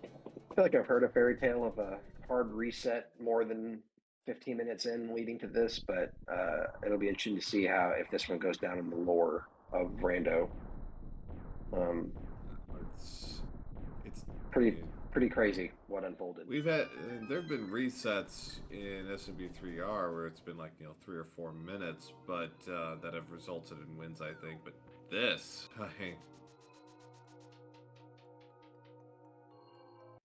I feel like I've heard a fairy tale of a hard reset more than 15 minutes in leading to this, but it'll be interesting to see how if this one goes down in the lore of Rando. It's pretty crazy what unfolded. We've had there've been resets in SMB3R where it's been like 3 or 4 minutes, but that have resulted in wins, I think. But this,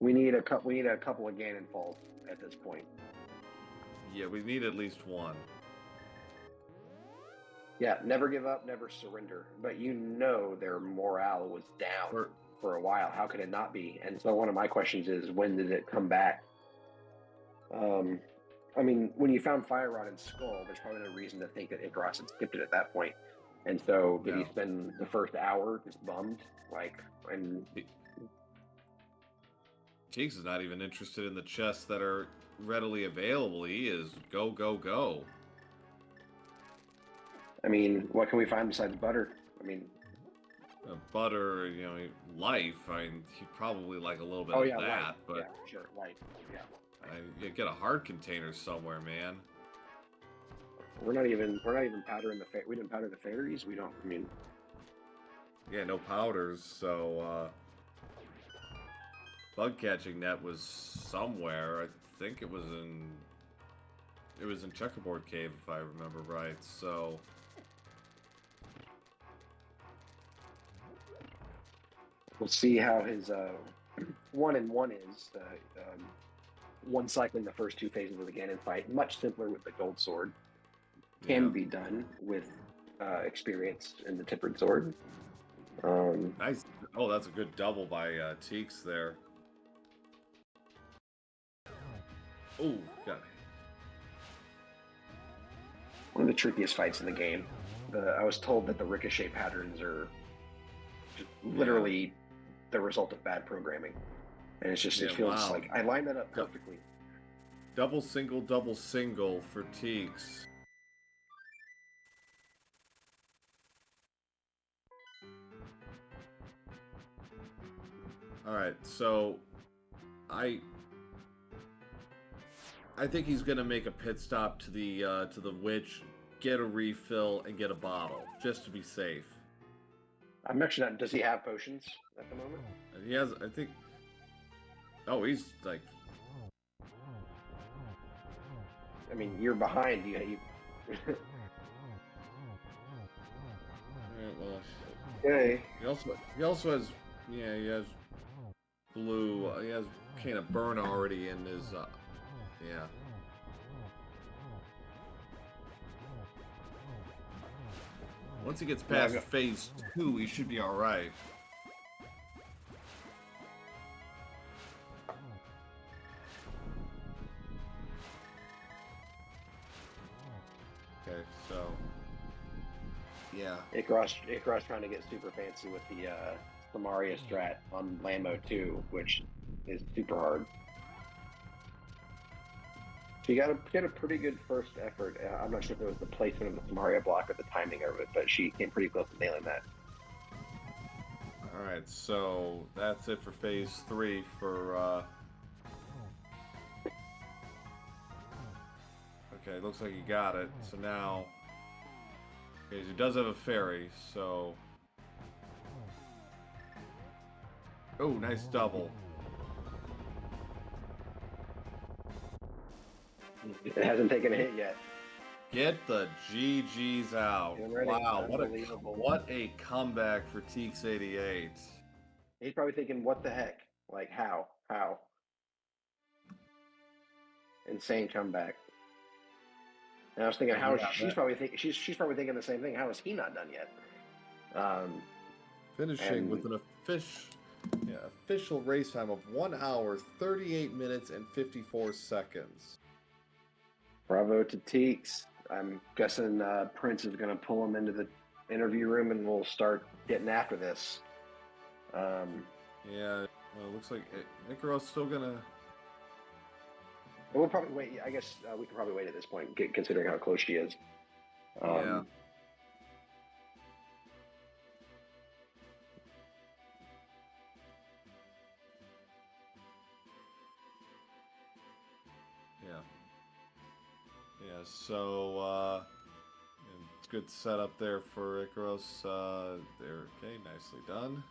we need a couple of Ganon falls at this point. Yeah, we need at least one. Yeah, never give up, never surrender. But their morale was down for a while. How could it not be? And so one of my questions is, when did it come back? I mean, when you found Fire Rod and Skull, there's probably no reason to think that Ikaros had skipped it at that point. And so did he spend the first hour just bummed? Teex is not even interested in the chests that are readily available. He is go, go, go. I mean, what can we find besides butter? I mean, butter, life. I mean, he'd probably like a little bit of that, life. But yeah, sure, life. Yeah. You get a heart container somewhere, man. We're not even powdering we didn't powder the fairies. We don't. I mean, yeah, no powders. So bug catching net was somewhere. I think it was in Checkerboard Cave, if I remember right. So we'll see how his 1-1 is. One cycling the first 2 phases of the Ganon fight, much simpler with the gold sword. Can be done with experience in the Tippered sword. Nice. Oh, that's a good double by Teex there. Oh, got it. One of the trickiest fights in the game. I was told that the ricochet patterns are just literally the result of bad programming. And it's just, it feels like I lined that up perfectly. Double single for Teex. All right, so I think he's gonna make a pit stop to the witch, get a refill, and get a bottle just to be safe. I'm actually not. Does he have potions at the moment? He has, I think. Oh, he's like. I mean, you're behind. You Alright, well. Okay. He also has. Yeah, he has blue. He has kind of burn already in his. Yeah. Once he gets past phase 2, he should be all right. Okay, so yeah. Ikaros trying to get super fancy with the Samaria strat on land mode 2, which is super hard. So you got a pretty good first effort. I'm not sure if it was the placement of the Samaria block or the timing of it, but she came pretty close to nailing that. All right, so that's it for phase 3 for. Okay, looks like he got it. So now, okay, he does have a fairy. So, oh, nice double. It hasn't taken a hit yet. Get the GGs out. Wow, what a comeback for Teex88. He's probably thinking, what the heck? Like, how? Insane comeback. And I was thinking, she's probably thinking the same thing. How is he not done yet? Finishing with an official. Yeah, official race time of 1 hour, 38 minutes, and 54 seconds. Bravo to Teex. I'm guessing Prince is going to pull him into the interview room and we'll start getting after this. Yeah, well, it looks like Ikaros still going to... We'll probably wait. I guess we can probably wait at this point, considering how close she is. Yeah. Yeah, so it's good setup there for Ikaros. There, okay, nicely done.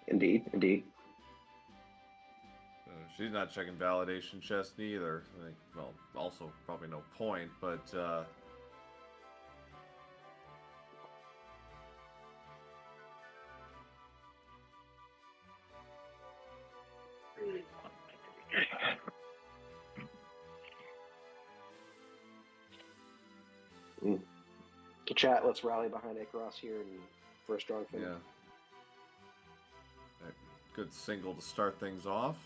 Indeed. She's not checking validation chest either. Well, also probably no point, but Chat, let's rally behind Ikaros here and for a strong finish. yeah. Good single to start things off.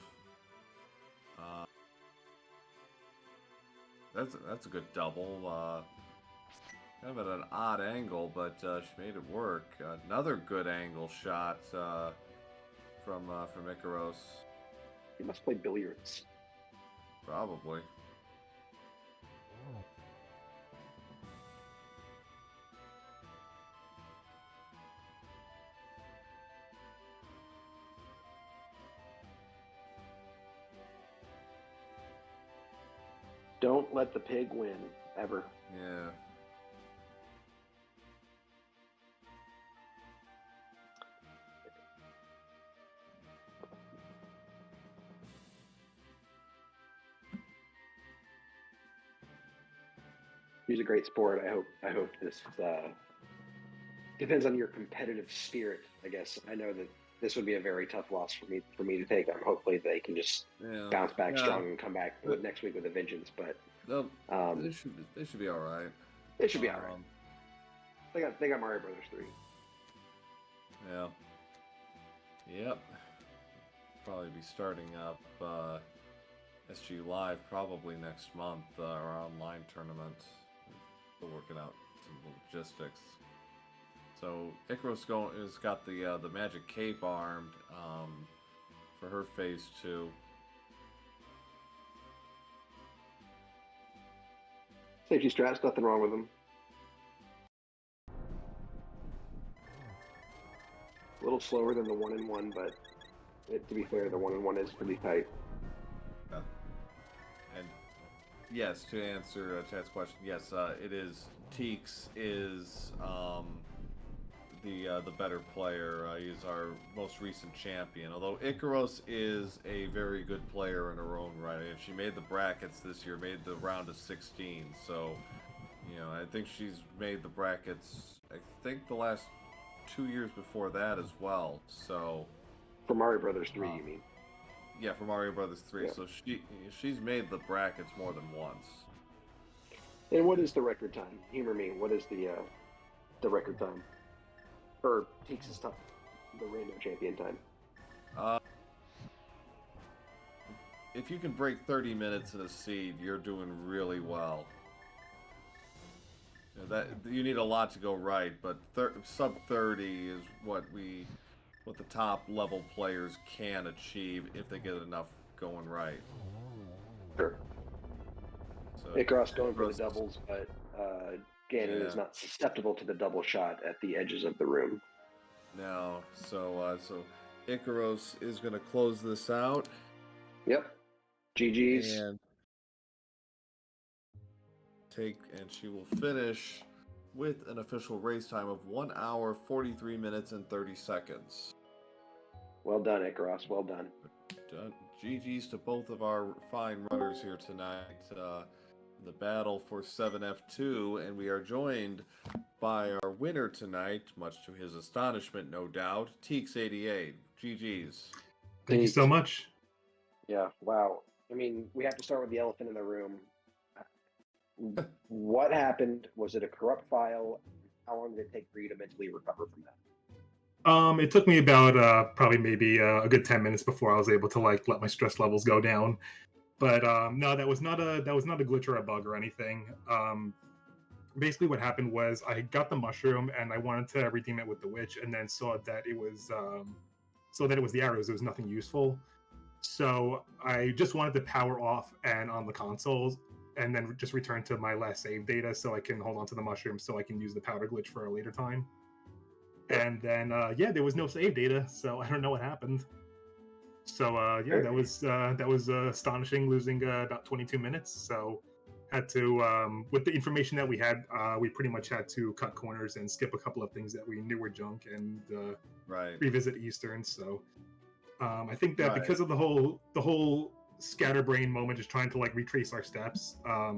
That's a good double. Kind of at an odd angle, but she made it work. Another good angle shot from Ikaros. He must play billiards. Probably. Don't let the pig win, ever. Yeah. He's a great sport. I hope this depends on your competitive spirit. I guess I know that this would be a very tough loss for me to take. Hopefully they can just bounce back strong and come back next week with a vengeance. But they should be all right. They should be all right. They got Mario Brothers 3. Yeah. Yep. Probably be starting up SG Live probably next month, our online tournament. Still working out some logistics. So Ikaros has got the magic cape armed for her phase 2. Safety straps, nothing wrong with them. A little slower than the 1-in-1, but to be fair, the 1-in-1 is pretty tight. And yes, to answer Chad's question, yes, it is. Teex is the better player. He's our most recent champion. Although Ikaros is a very good player in her own right. And she made the brackets this year, made the round of 16. So, I think she's made the brackets, I think the last 2 years before that as well. So for Mario Brothers 3, you mean? Yeah, for Mario Brothers 3. Yeah. So she's made the brackets more than once. And what is the record time? Humor me. What is the record time? Or Teex's time, the random champion time. If you can break 30 minutes in a seed, you're doing really well. That you need a lot to go right, but sub 30 is what the top level players can achieve if they get enough going right. Sure. So Ikaros going for the doubles, but Ganon is not susceptible to the double shot at the edges of the room. No, so Ikaros is going to close this out. Yep. GG's. And she will finish with an official race time of 1 hour, 43 minutes, and 30 seconds. Well done, Ikaros. Well done. GG's to both of our fine runners here tonight. The battle for 7F2, and we are joined by our winner tonight, much to his astonishment, no doubt, Teex88. GG's. Thank you so much. Yeah, wow. I mean, we have to start with the elephant in the room. What happened? Was it a corrupt file? How long did it take for you to mentally recover from that? It took me about probably maybe a good 10 minutes before I was able to like let my stress levels go down. But no, that was not a glitch or a bug or anything. Basically, what happened was I got the mushroom and I wanted to redeem it with the witch, and then saw that it was the arrows. It was nothing useful. So I just wanted to power off and on the consoles, and then just return to my last save data so I can hold on to the mushroom so I can use the powder glitch for a later time. And then yeah, there was no save data, so I don't know what happened. So yeah, that was astonishing, losing about 22 minutes. So had to with the information that we had, we pretty much had to cut corners and skip a couple of things that we knew were junk and revisit Eastern. So I think that because of the whole scatterbrain moment, just trying to like retrace our steps. I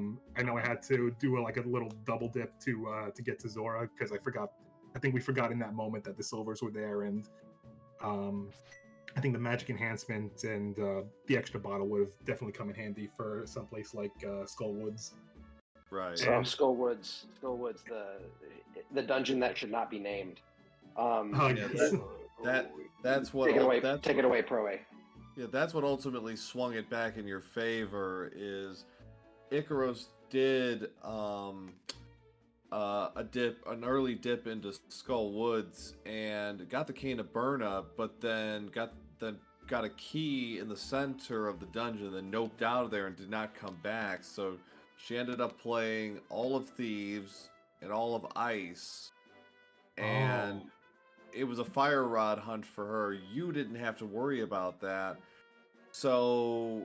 know I had to do like a little double dip to get to Zora because I forgot. I think we forgot in that moment that the silvers were there, and um, I think the magic enhancement and the extra bottle would have definitely come in handy for someplace like Skullwoods. Right. So Skullwoods, the dungeon that should not be named. Yes. That's what. Take it away, Pro A. Yeah, that's what ultimately swung it back in your favor. Is Ikaros did an early dip into Skull Woods and got the cane of Burna, but then got a key in the center of the dungeon, then noped out of there and did not come back. So she ended up playing all of Thieves and all of Ice, and it was a fire rod hunt for her. You didn't have to worry about that. So,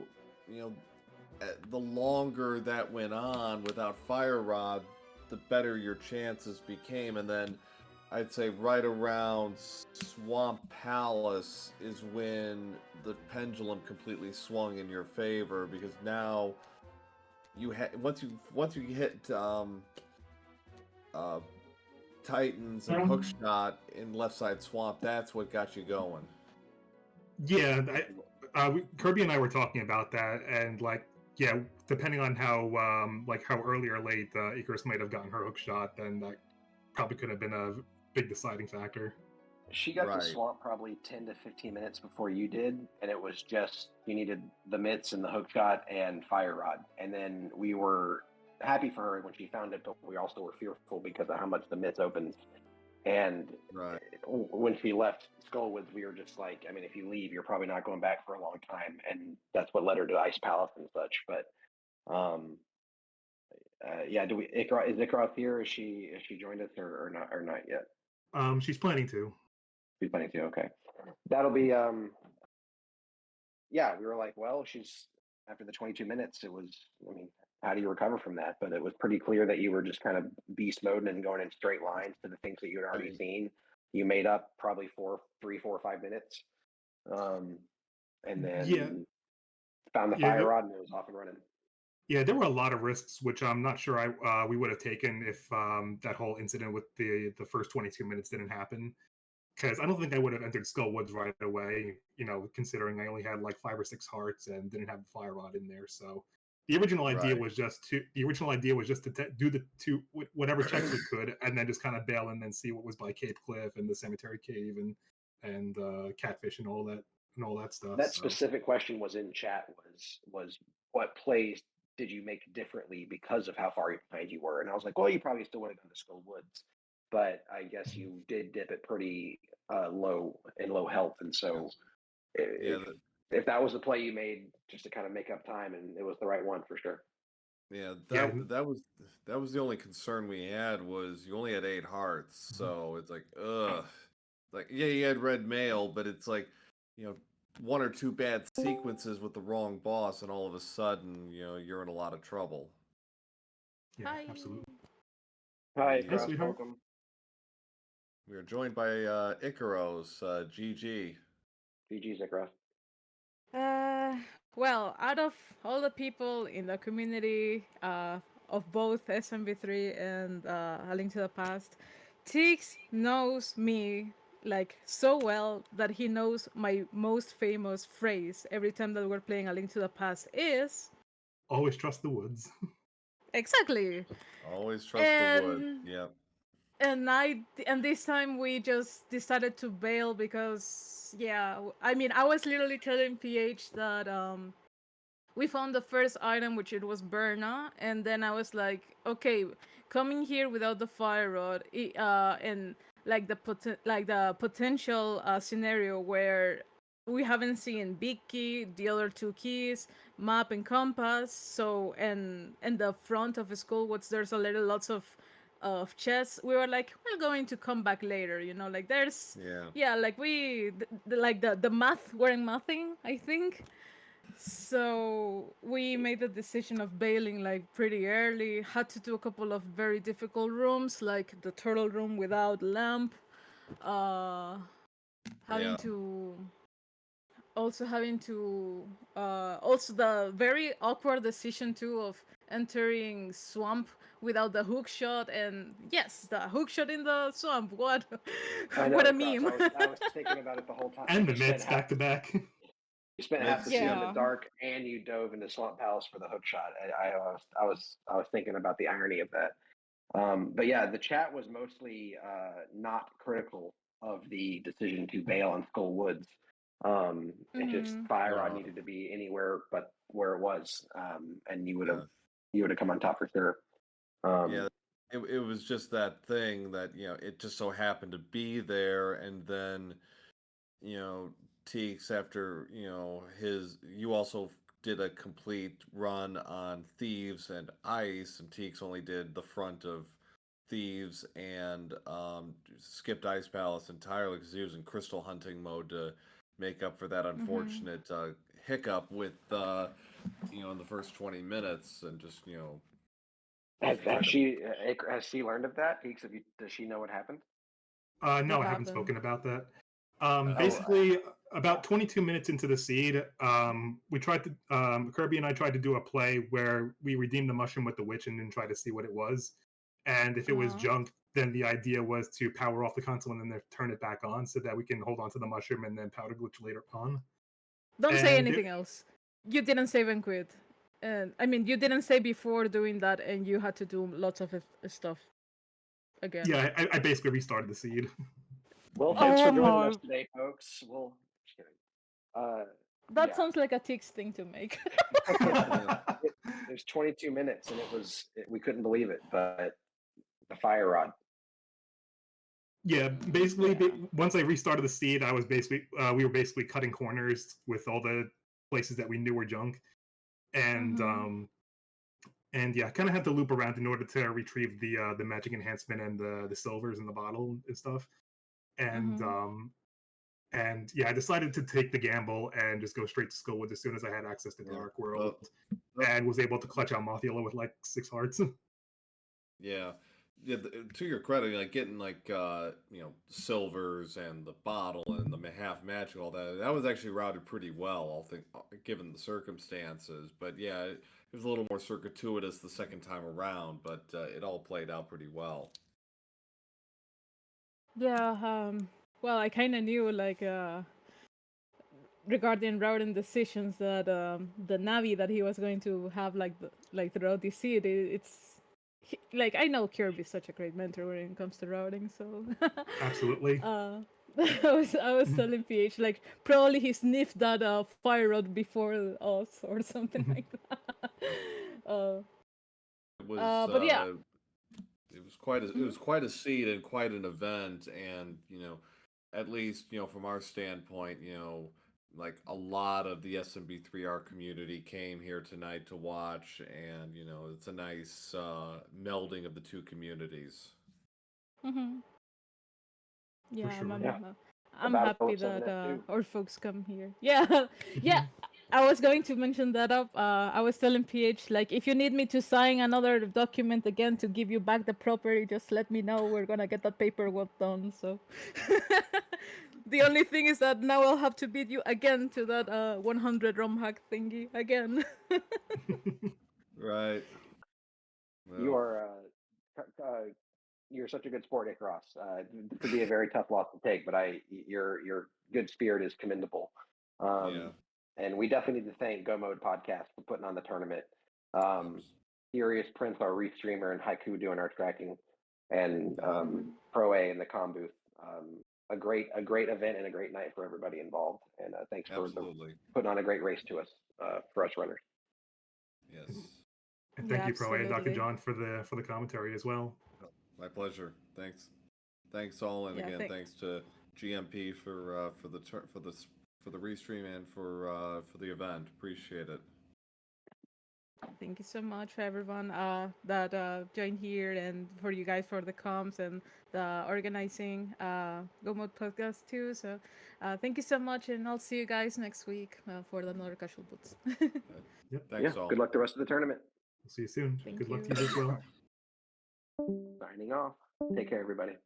the longer that went on without fire rod, the better your chances became. And then I'd say right around Swamp Palace is when the pendulum completely swung in your favor, because now once you hit Titans and Hookshot in left side swamp, that's what got you going. Yeah, Kirby and I were talking about that, and like, yeah, depending on how how early or late Ikaros might have gotten her hook shot, then that probably could have been a big deciding factor. She got to swamp probably 10 to 15 minutes before you did, and it was just you needed the mitts and the hook shot and fire rod, and then we were happy for her when she found it, but we also were fearful because of how much the mitts opens. And when she left Skullwoods, we were just like, I mean, if you leave, you're probably not going back for a long time, and that's what led her to Ice Palace and such. But yeah, is Ikaros here? Is she joined us or not yet? She's planning to. She's planning to. Okay, that'll be yeah. We were like, well, she's after the 22 minutes. It was. I mean, how do you recover from that? But it was pretty clear that you were just kind of beast mode and going in straight lines to the things that you had already seen. You made up probably 3, 4, 5 minutes, and then found the fire rod and it was off and running. Yeah, there were a lot of risks, which I'm not sure we would have taken if that whole incident with the first 22 minutes didn't happen. Because I don't think I would have entered Skullwoods right away, considering I only had like 5 or 6 hearts and didn't have the fire rod in there. So the original idea was just to do the two whatever checks we could, and then just kind of bail and then see what was by Cape Cliff and the Cemetery Cave and Catfish and all that stuff. That specific question was in chat. Was what plays did you make differently because of how far behind you were? And I was like, well, you probably still would have gone to Skull Woods, but I guess you did dip it pretty low health, and so if that was the play you made just to kind of make up time, and it was the right one for sure. Yeah, that was the only concern we had, was you only had 8 hearts, so it's like, ugh, like, yeah, you had red mail, but it's like, 1 or 2 bad sequences with the wrong boss, and all of a sudden, you're in a lot of trouble. Yeah, hi. Absolutely. Hi, welcome. We are joined by Ikaros, GG. GG's Ikaros. Well, out of all the people in the community of both SMB3 and A Link to the Past, Teex knows me like so well that he knows my most famous phrase every time that we're playing A Link to the Past is always trust the woods. Exactly. Always trust the wood. Yep. and this time we just decided to bail because I mean I was literally telling PH that we found the first item, which it was Berna, and then I was like, okay, coming here without the fire rod, and like the potential scenario where we haven't seen big key, the other two keys, map and compass. So and the front of the school, what's there's a little lots of chess. We were like, we're going to come back later, you know, like there's like like the math weren't mathing, I think. So we made the decision of bailing like pretty early. Had to do a couple of very difficult rooms, like the turtle room without lamp. Uh, having to also the very awkward decision too of entering swamp without the hook shot, and yes, the hook shot in the swamp. What? I know, What a Cross. meme! I was thinking about it the whole time. And the mitts back to back. You spent half the scene in the Yeah. dark, and you dove into Swamp Palace for the hook shot. I was thinking about the irony of that. But yeah, the chat was mostly not critical of the decision to bail on Skull Woods. It just Fire Rod needed to be anywhere but where it was, and you would have come on top for sure. It was just that thing that it just so happened to be there, and then Teex, after you also did a complete run on Thieves and Ice, and Teex only did the front of Thieves and skipped Ice Palace entirely because he was in crystal hunting mode to make up for that unfortunate hiccup with in the first 20 minutes, and just Has she learned of that? Teex, does she know what happened? No, I haven't spoken about that. Basically, about 22 minutes into the seed, we tried to Kirby and I tried to do a play where we redeemed the mushroom with the witch and then try to see what it was. And if it was junk, then the idea was to power off the console and then turn it back on so that we can hold on to the mushroom and then powder glitch later on. Don't say anything else. You didn't save and quit. And I mean, you didn't say before doing that, and you had to do lots of stuff again. Yeah, I basically restarted the seed. Well, thanks for joining us today, folks. Well, just kidding. That sounds like a Teex thing to make. There's 22 minutes, and we couldn't believe it, but the fire rod. Yeah, basically, once I restarted the seed, I was we were basically cutting corners with all the places that we knew were junk, and and yeah, kind of had to loop around in order to retrieve the magic enhancement and the silvers in the bottle and stuff, and and yeah, I decided to take the gamble and just go straight to Skullwood as soon as I had access to Dark World, and was able to clutch out Mothula with like 6 hearts. Yeah. To your credit, like getting like silvers and the bottle and the half magic, all that was actually routed pretty well, I'll think, given the circumstances. But yeah, it was a little more circuitous the second time around, but it all played out pretty well. Yeah. Well, I kind of knew like regarding routing decisions that the Navi that he was going to have like throughout the seed, like I know Kirby's such a great mentor when it comes to routing, so Absolutely. I was telling PH like probably he sniffed that fire rod before us or something like that. But yeah, it was quite a seed and quite an event, and at least from our standpoint, like a lot of the SMB3R community came here tonight to watch, and it's a nice melding of the two communities. Yeah, sure. I'm happy that our folks come here. Yeah, yeah. I was going to mention that up. I was telling PH like, if you need me to sign another document again to give you back the property, just let me know. We're gonna get that paperwork done. So the only thing is that now I'll have to beat you again to that 100 ROM hack thingy again. Right. Well, you are you're such a good sport, Ikaros. It could be a very tough loss to take, but your good spirit is commendable. And we definitely need to thank Go Mode Podcast for putting on the tournament. Furious Prince, our Reef streamer, and Haiku doing our tracking. and Pro A and the comm booth. A great event and a great night for everybody involved. And thanks for putting on a great race to us for us runners. Yes. And thank you, Pro A and Dr. Absolutely. John, for the commentary as well. My pleasure. Thanks all, and again, thanks to GMP for the restream and for the event. Appreciate it. Thank you so much for everyone that joined here, and for you guys for the comms and the organizing Go Mode podcast too. So thank you so much, and I'll see you guys next week for another Casual Boots. Yep. Thanks all. Good luck the rest of the tournament. We'll see you soon. Thank Good luck you. to you as well. Signing off. Take care, everybody.